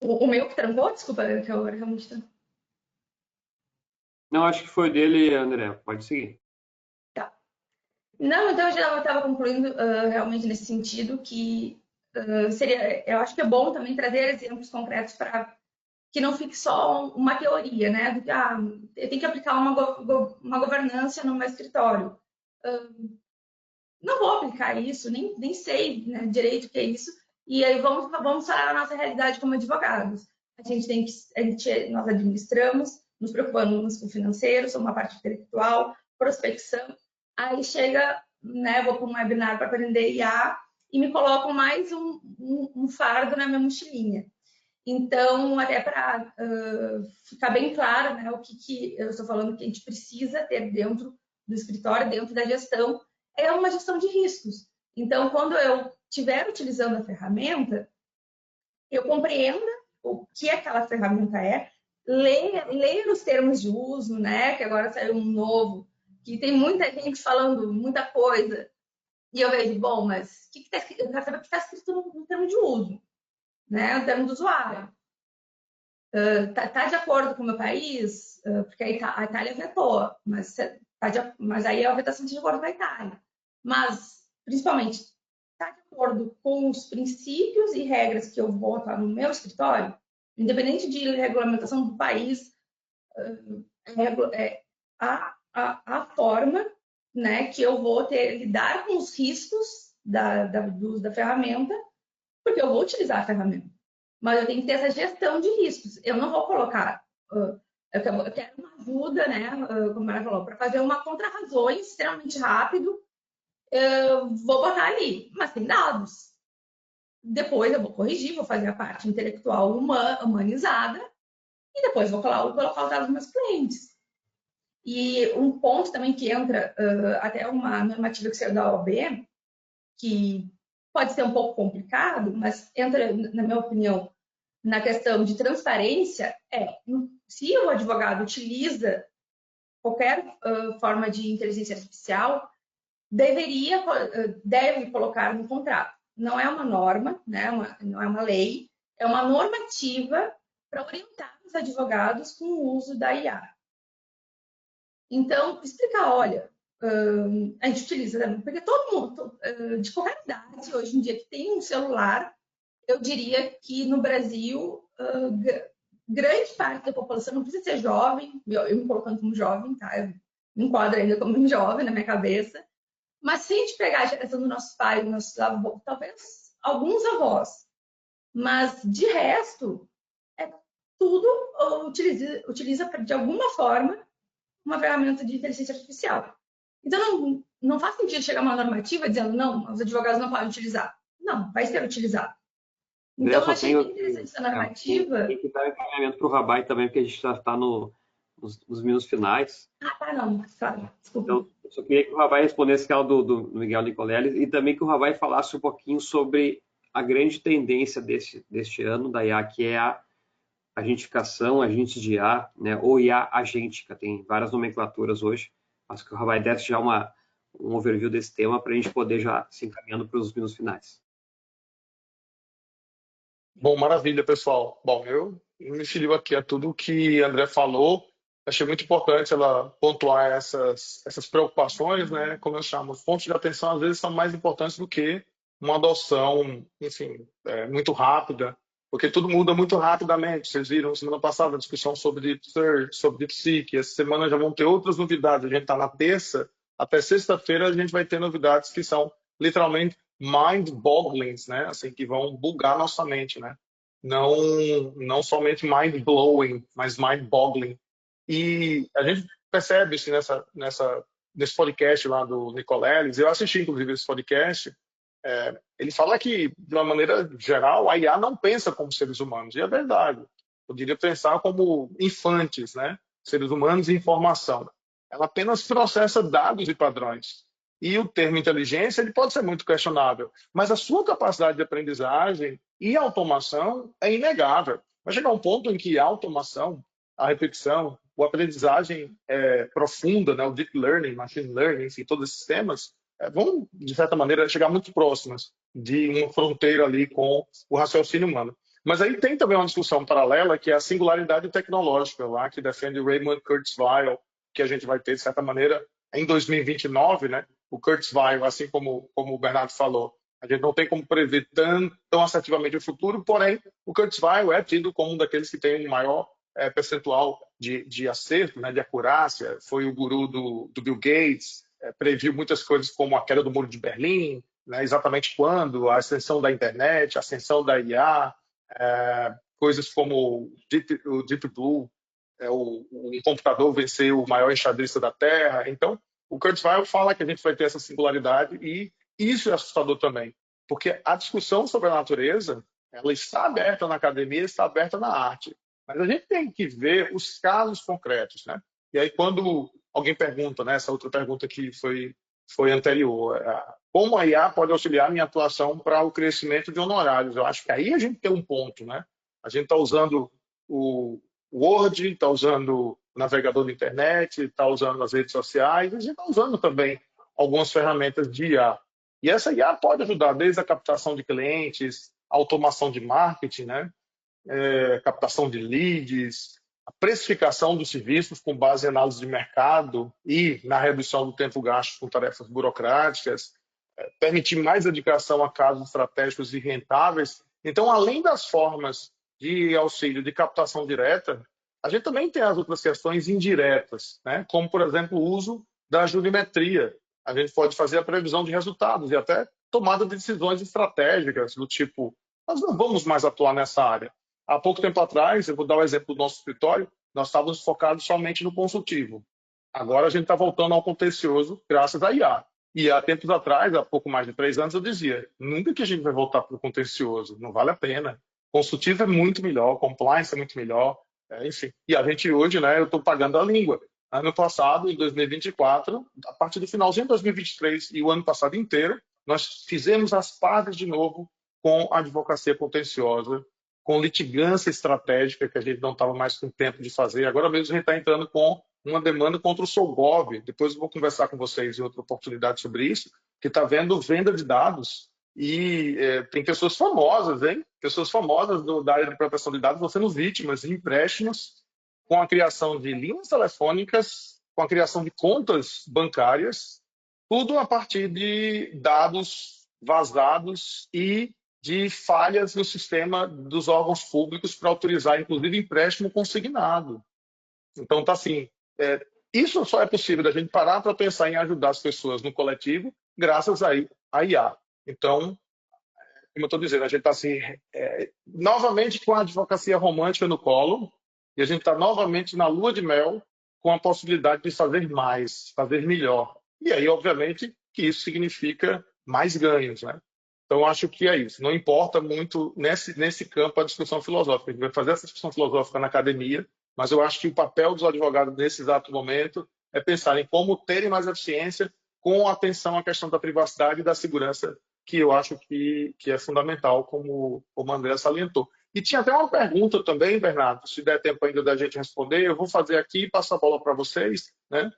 Speaker 3: O meu que trancou? Desculpa, que eu realmente...
Speaker 2: Não, acho que foi dele, André. Pode seguir.
Speaker 3: Tá. Não, então eu já estava concluindo realmente nesse sentido que eu acho que é bom também trazer exemplos concretos para que não fique só uma teoria, né? Do que eu tenho que aplicar uma governança no meu escritório. Não vou aplicar isso, nem sei, né, direito o que é isso. E aí vamos falar a nossa realidade como advogados. Nós administramos, nos preocupamos com o financeiro, somos uma parte intelectual, prospecção. Aí chega, né, vou para um webinar para aprender IA e me colocam mais um fardo na minha mochilinha. Então, até para ficar bem claro, né, o que eu estou falando que a gente precisa ter dentro do escritório, dentro da gestão, é uma gestão de riscos. Então, quando eu estiver utilizando a ferramenta, eu compreenda o que aquela ferramenta é, leia os termos de uso, né, que agora saiu um novo, que tem muita gente falando muita coisa, e eu vejo, bom, mas o que está escrito? Eu quero saber o que está escrito no termo de uso, né, no termo do usuário. Está de acordo com o meu país? Porque a Itália vetou, mas aí a vetação está de acordo com a Itália. Mas, principalmente, está de acordo com os princípios e regras que eu vou atuar no meu escritório, independente de regulamentação do país, a forma, né, que eu vou lidar com os riscos do uso da ferramenta porque eu vou utilizar a ferramenta. Mas eu tenho que ter essa gestão de riscos. Eu não vou colocar. Eu quero uma ajuda, né? Como ela falou, para fazer uma contra-razões extremamente rápido. Eu vou botar ali, mas tem dados. Depois eu vou corrigir, vou fazer a parte intelectual humanizada e depois vou colocar os dados dos meus clientes. E um ponto também que entra, até uma normativa que saiu da OAB, que pode ser um pouco complicado, mas entra, na minha opinião, na questão de transparência, se o advogado utiliza qualquer forma de inteligência artificial, deve colocar no contrato. Não é uma norma, né? Não é uma lei, é uma normativa para orientar os advogados com o uso da IA. Então, explicar, olha, a gente utiliza, porque todo mundo, de qualquer idade, hoje em dia, que tem um celular, eu diria que no Brasil, grande parte da população não precisa ser jovem, eu me colocando como jovem, tá? Eu me enquadro ainda como jovem na minha cabeça, mas se a gente pegar a geração dos nossos pais, dos nossos avós, talvez alguns avós, mas de resto, tudo utiliza de alguma forma uma ferramenta de inteligência artificial. Então, não faz sentido chegar uma normativa dizendo, não, os advogados não podem utilizar. Não, vai ser utilizado. Então, eu achei bem interessante essa narrativa.
Speaker 2: Tem que dar encaminhamento para o Rabai também, porque a gente já está nos minutos finais.
Speaker 3: Não, claro, desculpa.
Speaker 2: Então, eu só queria que o Rabai respondesse aquela do Miguel Nicolelli e também que o Rabai falasse um pouquinho sobre a grande tendência deste ano da IA, que é a agentificação, agentes de IA, né, ou IA agêntica. Tem várias nomenclaturas hoje, mas que o Rabai desse já um overview desse tema para a gente poder já se encaminhando para os minutos finais.
Speaker 5: Bom, maravilha, pessoal. Bom, eu me filiu aqui a tudo que a André falou. Achei muito importante ela pontuar essas preocupações, né? Como eu chamo, os pontos de atenção às vezes são mais importantes do que uma adoção, enfim, muito rápida, porque tudo muda muito rapidamente. Vocês viram semana passada a discussão sobre Deep Search, sobre DeepSeek. Essa semana já vão ter outras novidades. A gente está na terça, até sexta-feira a gente vai ter novidades que são literalmente mind-boggling, né? Assim, que vão bugar nossa mente, né? Não somente mind-blowing, mas mind-boggling. E a gente percebe isso nesse podcast lá do Nicoleles. Eu assisti, inclusive, esse podcast. Ele fala que, de uma maneira geral, a IA não pensa como seres humanos. E é verdade. Poderia pensar como infantes, né? Seres humanos em informação. Ela apenas processa dados e padrões. E o termo inteligência ele pode ser muito questionável, mas a sua capacidade de aprendizagem e automação é inegável. Vai chegar um ponto em que a automação, a repetição, a aprendizagem profunda, né, o deep learning, machine learning, enfim, todos esses temas vão, de certa maneira, chegar muito próximas de uma fronteira ali com o raciocínio humano. Mas aí tem também uma discussão paralela, que é a singularidade tecnológica, lá que defende o Raymond Kurzweil, que a gente vai ter, de certa maneira, em 2029, né? O Kurzweil, assim como o Bernardo falou, a gente não tem como prever tão assertivamente o futuro, porém, o Kurzweil é tido como um daqueles que tem o maior percentual de acerto, né, de acurácia. Foi o guru do Bill Gates, previu muitas coisas como a queda do Muro de Berlim, né, exatamente quando, a ascensão da internet, a ascensão da IA, coisas como o Deep Blue, um computador vencer o maior enxadrista da Terra. Então, o Kurzweil fala que a gente vai ter essa singularidade e isso é assustador também, porque a discussão sobre a natureza ela está aberta na academia, está aberta na arte, mas a gente tem que ver os casos concretos, né? E aí quando alguém pergunta, né, essa outra pergunta que foi anterior, como a IA pode auxiliar minha atuação para o crescimento de honorários? Eu acho que aí a gente tem um ponto, né? A gente está usando o Word, está usando o navegador da internet, está usando as redes sociais, a gente está usando também algumas ferramentas de IA. E essa IA pode ajudar desde a captação de clientes, automação de marketing, né? Captação de leads, a precificação dos serviços com base em análise de mercado e na redução do tempo gasto com tarefas burocráticas, permitir mais dedicação a casos estratégicos e rentáveis. Então, além das formas de auxílio de captação direta, a gente também tem as outras questões indiretas, né? Como, por exemplo, o uso da jurimetria. A gente pode fazer a previsão de resultados e até tomada de decisões estratégicas, do tipo nós não vamos mais atuar nessa área. Há pouco tempo atrás, eu vou dar o exemplo do nosso escritório, nós estávamos focados somente no consultivo. Agora a gente está voltando ao contencioso graças à IA. E há tempos atrás, há pouco mais de 3 anos, eu dizia, nunca que a gente vai voltar para o contencioso, não vale a pena. Consultivo é muito melhor, compliance é muito melhor, enfim. E a gente hoje, né, eu estou pagando a língua. Ano passado, em 2024, a partir do finalzinho de 2023 e o ano passado inteiro, nós fizemos as pazes de novo com a advocacia contenciosa, com litigância estratégica, que a gente não estava mais com tempo de fazer. Agora mesmo a gente está entrando com uma demanda contra o Solgov. Depois eu vou conversar com vocês em outra oportunidade sobre isso, que está vendo venda de dados e tem pessoas famosas, hein? Pessoas famosas da área de proteção de dados vão sendo vítimas de empréstimos com a criação de linhas telefônicas, com a criação de contas bancárias, tudo a partir de dados vazados e de falhas no sistema dos órgãos públicos para autorizar, inclusive, empréstimo consignado. Então, tá assim, isso só é possível da gente parar para pensar em ajudar as pessoas no coletivo, graças à IA. Então, como eu estou dizendo, a gente está assim, novamente com a advocacia romântica no colo, e a gente está novamente na lua de mel com a possibilidade de fazer mais, fazer melhor. E aí, obviamente, que isso significa mais ganhos, né? Então, acho que é isso. Não importa muito nesse campo a discussão filosófica. A gente vai fazer essa discussão filosófica na academia, mas eu acho que o papel dos advogados nesse exato momento é pensar em como terem mais eficiência com atenção à questão da privacidade e da segurança, que eu acho que é fundamental, como o André salientou. E tinha até uma pergunta também, Bernardo, se der tempo ainda da gente responder, eu vou fazer aqui e passar a bola para vocês, né?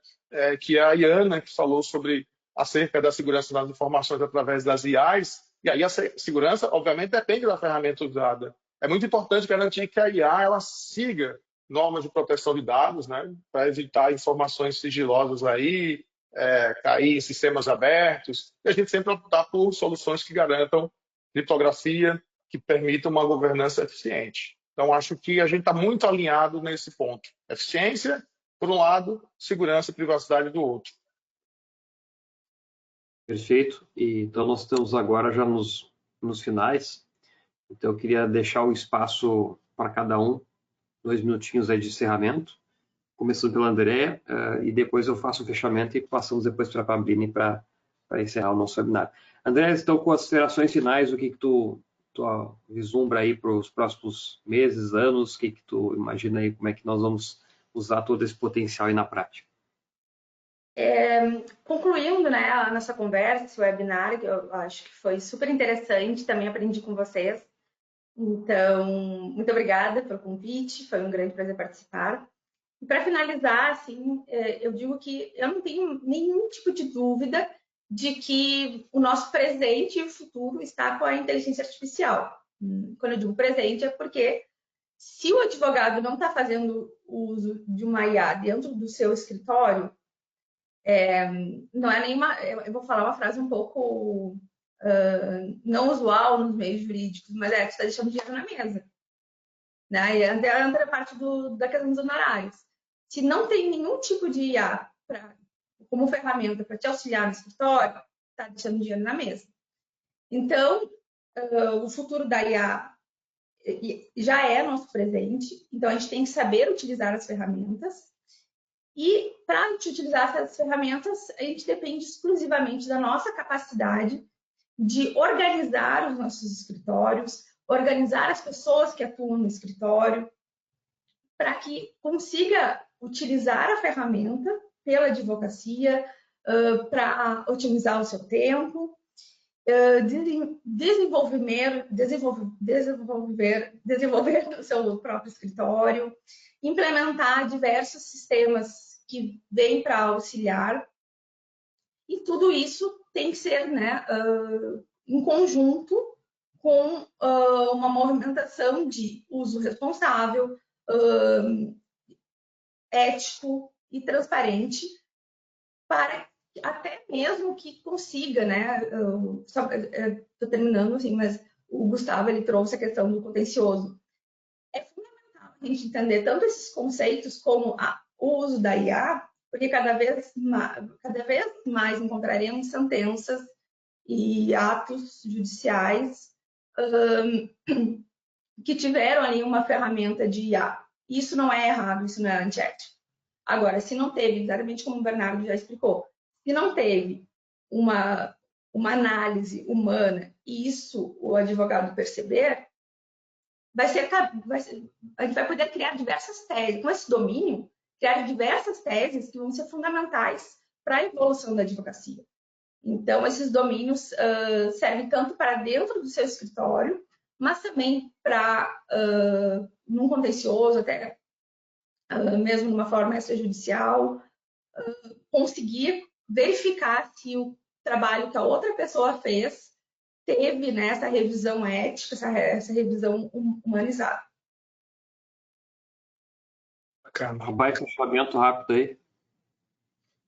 Speaker 5: Que é a Iana, que falou sobre acerca da segurança das informações através das IAs, e aí a segurança, obviamente, depende da ferramenta usada. É muito importante garantir que a IA ela siga normas de proteção de dados, né, para evitar informações sigilosas aí, cair em sistemas abertos, e a gente sempre optar por soluções que garantam criptografia, que permitam uma governança eficiente. Então, acho que a gente está muito alinhado nesse ponto. Eficiência, por um lado, segurança e privacidade do outro.
Speaker 2: Perfeito. Então, nós estamos agora já nos finais. Então, eu queria deixar o espaço para cada um, 2 minutinhos aí de encerramento, começando pela Andréa, e depois eu faço o fechamento e passamos depois para a Fabrini para encerrar o nosso webinar. Andréa, então, com as considerações finais, o que tu vislumbra aí para os próximos meses, anos, o que tu imagina aí, como é que nós vamos usar todo esse potencial aí na prática?
Speaker 3: Concluindo, né, a nossa conversa, esse webinar, que eu acho que foi super interessante, também aprendi com vocês. Então, muito obrigada pelo convite, foi um grande prazer participar. E para finalizar, assim, eu digo que eu não tenho nenhum tipo de dúvida de que o nosso presente e o futuro está com a inteligência artificial. Quando eu digo presente é porque se o advogado não está fazendo uso de uma IA dentro do seu escritório, não é nenhuma. Eu vou falar uma frase um pouco não usual nos meios jurídicos, mas que está deixando dinheiro na mesa. Né? E a outra parte da questão dos honorários. Se não tem nenhum tipo de IA como ferramenta para te auxiliar no escritório, está deixando dinheiro na mesa. Então, o futuro da IA já é nosso presente, então a gente tem que saber utilizar as ferramentas. E para utilizar essas ferramentas, a gente depende exclusivamente da nossa capacidade de organizar os nossos escritórios, organizar as pessoas que atuam no escritório, para que consiga utilizar a ferramenta pela advocacia, para otimizar o seu tempo, desenvolver o seu próprio escritório, implementar diversos sistemas que vêm para auxiliar. E tudo isso tem que ser, né, em conjunto com uma movimentação de uso responsável, ético e transparente, para até mesmo que consiga, né? Estou terminando, assim, mas o Gustavo ele trouxe a questão do contencioso. É fundamental a gente entender tanto esses conceitos como o uso da IA, porque cada vez mais encontraremos sentenças e atos judiciais que tiveram ali uma ferramenta de IA. Isso não é errado, isso não é antiético. Agora, se não teve, exatamente como o Bernardo já explicou, se não teve uma análise humana e isso o advogado perceber, a gente vai poder criar diversas teses, com esse domínio, criar diversas teses que vão ser fundamentais para a evolução da advocacia. Então, esses domínios servem tanto para dentro do seu escritório, mas também para, num contencioso, até mesmo numa forma extrajudicial, conseguir verificar se o trabalho que a outra pessoa fez teve, né, essa revisão ética, essa revisão humanizada.
Speaker 5: Bacana.
Speaker 2: Vai, fechamento rápido aí.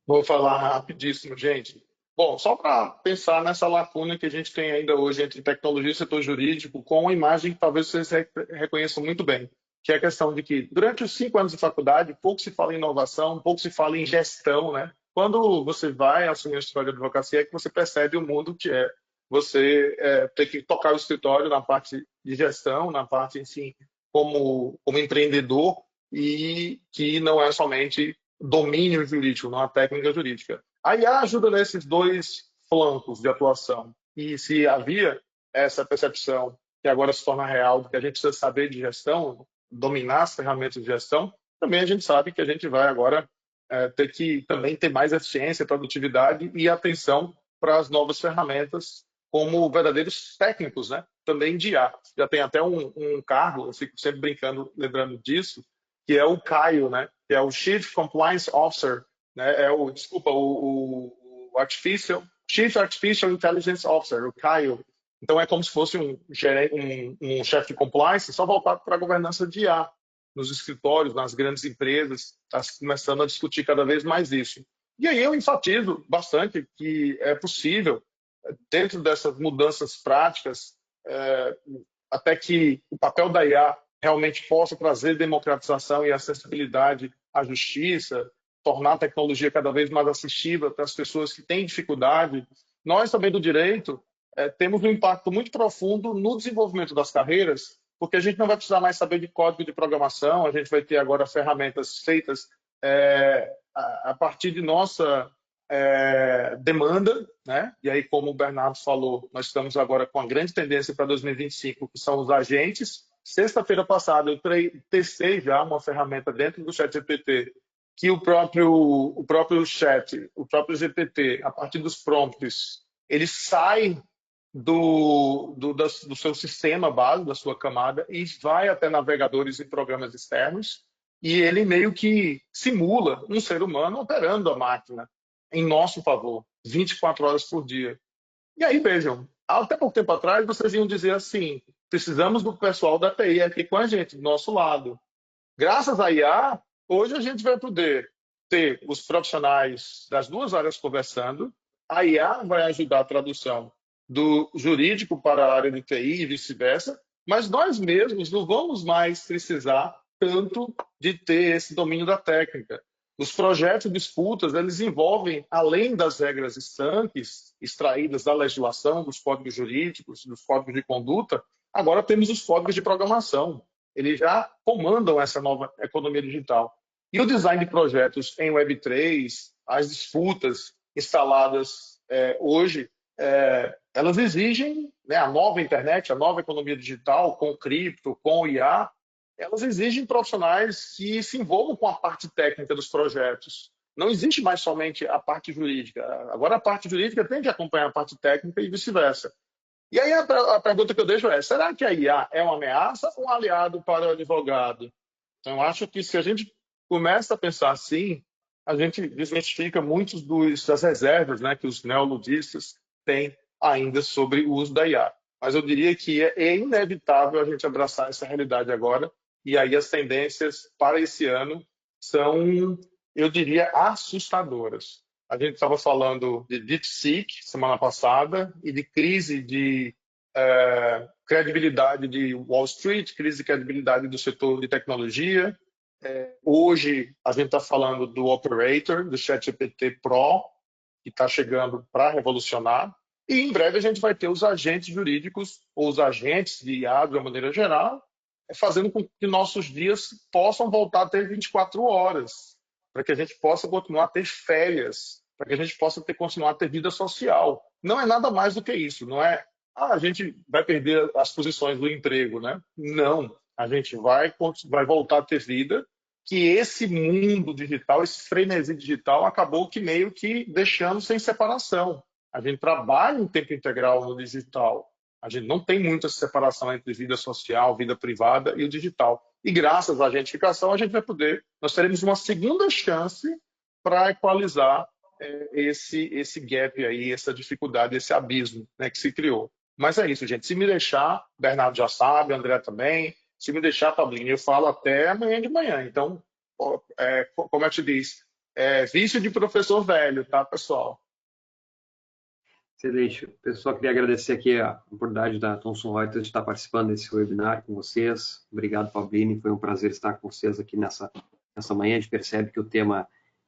Speaker 5: Vou falar rapidíssimo, gente. Bom, só para pensar nessa lacuna que a gente tem ainda hoje entre tecnologia e setor jurídico, com uma imagem que talvez vocês reconheçam muito bem, que é a questão de que, durante os 5 anos de faculdade, pouco se fala em inovação, pouco se fala em gestão, né? Quando você vai assumir a história de advocacia, é que você percebe o mundo que é você ter que tocar o escritório na parte de gestão, na parte, assim, como empreendedor, e que não é somente domínio jurídico, não a técnica jurídica. A IA ajuda nesses dois flancos de atuação. E se havia essa percepção que agora se torna real, de que a gente precisa saber de gestão, dominar as ferramentas de gestão, também a gente sabe que a gente vai agora ter que também ter mais eficiência, produtividade e atenção para as novas ferramentas como verdadeiros técnicos, né? Também de IA. Já tem até um cargo, eu fico sempre brincando, lembrando disso, que é o Caio, né? Que é o Chief Compliance Officer, né? O Chief Artificial Intelligence Officer, o Caio. Então é como se fosse um chefe de compliance só voltado para a governança de IA nos escritórios, nas grandes empresas, está começando a discutir cada vez mais isso. E aí eu enfatizo bastante que é possível, dentro dessas mudanças práticas, até que o papel da IA realmente possa trazer democratização e acessibilidade à justiça, tornar a tecnologia cada vez mais acessível para as pessoas que têm dificuldade. Nós também do direito temos um impacto muito profundo no desenvolvimento das carreiras, porque a gente não vai precisar mais saber de código de programação, a gente vai ter agora ferramentas feitas a partir de nossa demanda, né? E aí, como o Bernardo falou, nós estamos agora com a grande tendência para 2025, que são os agentes. Sexta-feira passada, eu testei já uma ferramenta dentro do ChatGPT, que o próprio chat, o próprio GPT, a partir dos prompts, ele sai do seu sistema base, da sua camada, e vai até navegadores e programas externos, e ele meio que simula um ser humano operando a máquina em nosso favor, 24 horas por dia. E aí, vejam, até pouco tempo atrás, vocês iam dizer assim, precisamos do pessoal da TI aqui com a gente, do nosso lado. Graças à IA, hoje a gente vai poder ter os profissionais das duas áreas conversando, a IA vai ajudar a tradução do jurídico para a área de TI e vice-versa, mas nós mesmos não vamos mais precisar tanto de ter esse domínio da técnica. Os projetos de disputas, eles envolvem, além das regras estanques, extraídas da legislação, dos códigos jurídicos, dos códigos de conduta, agora temos os códigos de programação. Eles já comandam essa nova economia digital. E o design de projetos em Web3, as disputas instaladas hoje, elas exigem, né, a nova internet, a nova economia digital, com cripto, com IA, elas exigem profissionais que se envolvam com a parte técnica dos projetos. Não existe mais somente a parte jurídica. Agora a parte jurídica tem que acompanhar a parte técnica e vice-versa. E aí a pergunta que eu deixo é, será que a IA é uma ameaça ou um aliado para o advogado? Então, eu acho que se a gente começa a pensar assim, a gente desmistifica muitas das reservas, né, que os neoludistas têm ainda sobre o uso da IA. Mas eu diria que é inevitável a gente abraçar essa realidade agora, e aí as tendências para esse ano são, eu diria, assustadoras. A gente estava falando de DeepSeek semana passada e de crise de credibilidade de Wall Street, crise de credibilidade do setor de tecnologia. Hoje a gente está falando do Operator, do ChatGPT Pro, que está chegando para revolucionar. E em breve a gente vai ter os agentes jurídicos, ou os agentes de IA, de uma maneira geral, fazendo com que nossos dias possam voltar a ter 24 horas, para que a gente possa continuar a ter férias, para que a gente possa continuar a ter vida social. Não é nada mais do que isso, não é a gente vai perder as posições do emprego, né? Não, a gente vai voltar a ter vida, que esse mundo digital, esse frenesi digital, acabou que meio que deixando sem separação. A gente trabalha em tempo integral no digital. A gente não tem muita separação entre vida social, vida privada e o digital. E graças à gentificação, a gente vai poder, nós teremos uma segunda chance para equalizar esse gap aí, essa dificuldade, esse abismo, né, que se criou. Mas é isso, gente. Se me deixar, Bernardo já sabe, André também. Se me deixar, Fabrinho, eu falo até amanhã de manhã. Então, como é que se diz? Vício de professor velho, tá, pessoal?
Speaker 2: Excelente. Pessoal, queria agradecer aqui a oportunidade da Thomson Reuters de estar participando desse webinar com vocês. Obrigado, Fabrini. Foi um prazer estar com vocês aqui nessa manhã. A gente percebe que o tema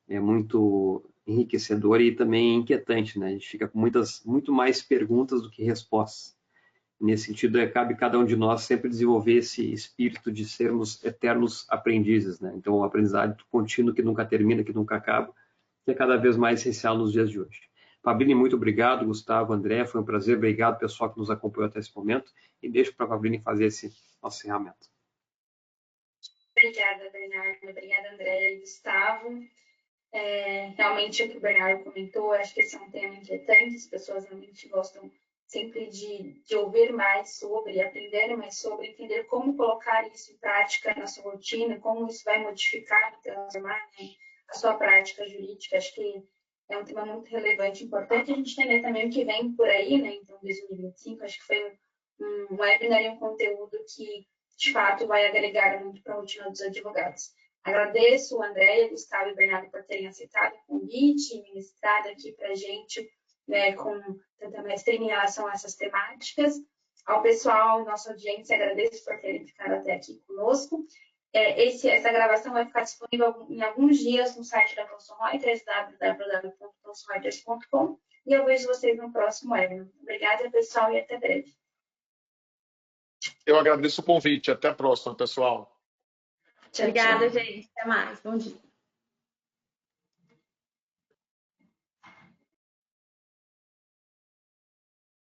Speaker 2: é muito enriquecedor e também inquietante, né? A gente fica com muito mais perguntas do que respostas. Nesse sentido, cabe cada um de nós sempre desenvolver esse espírito de sermos eternos aprendizes, né? Então, o aprendizado contínuo que nunca termina, que nunca acaba, que é cada vez mais essencial nos dias de hoje. Fabrini, muito obrigado. Gustavo, André, foi um prazer. Obrigado, pessoal, que nos acompanhou até esse momento. E deixo para a Fabrini fazer esse nosso encerramento.
Speaker 1: Obrigada, Bernardo. Obrigada, André e Gustavo. Realmente, o que o Bernardo comentou, acho que esse é um tema inquietante. As pessoas realmente gostam sempre de ouvir mais sobre, aprender mais sobre, entender como colocar isso em prática na sua rotina, como isso vai modificar e transformar, né, a sua prática jurídica. Acho que é um tema muito relevante, importante a gente entender também o que vem por aí, né? Então, 2025, acho que foi um webinar e um conteúdo que, de fato, vai agregar muito para a rotina dos advogados. Agradeço o André, Gustavo e Bernardo por terem aceitado o convite e ministrado aqui para a gente, né, com tanta maestria em relação a essas temáticas. Ao pessoal, nossa audiência, agradeço por terem ficado até aqui conosco. Essa gravação vai ficar disponível em alguns dias no site da Thomson Reuters, www.thomsonreuters.com, e eu vejo vocês no próximo webinar. Obrigada, pessoal, e até breve.
Speaker 5: Eu agradeço o convite. Até a próxima, pessoal.
Speaker 3: Obrigada, gente. Até mais. Bom dia.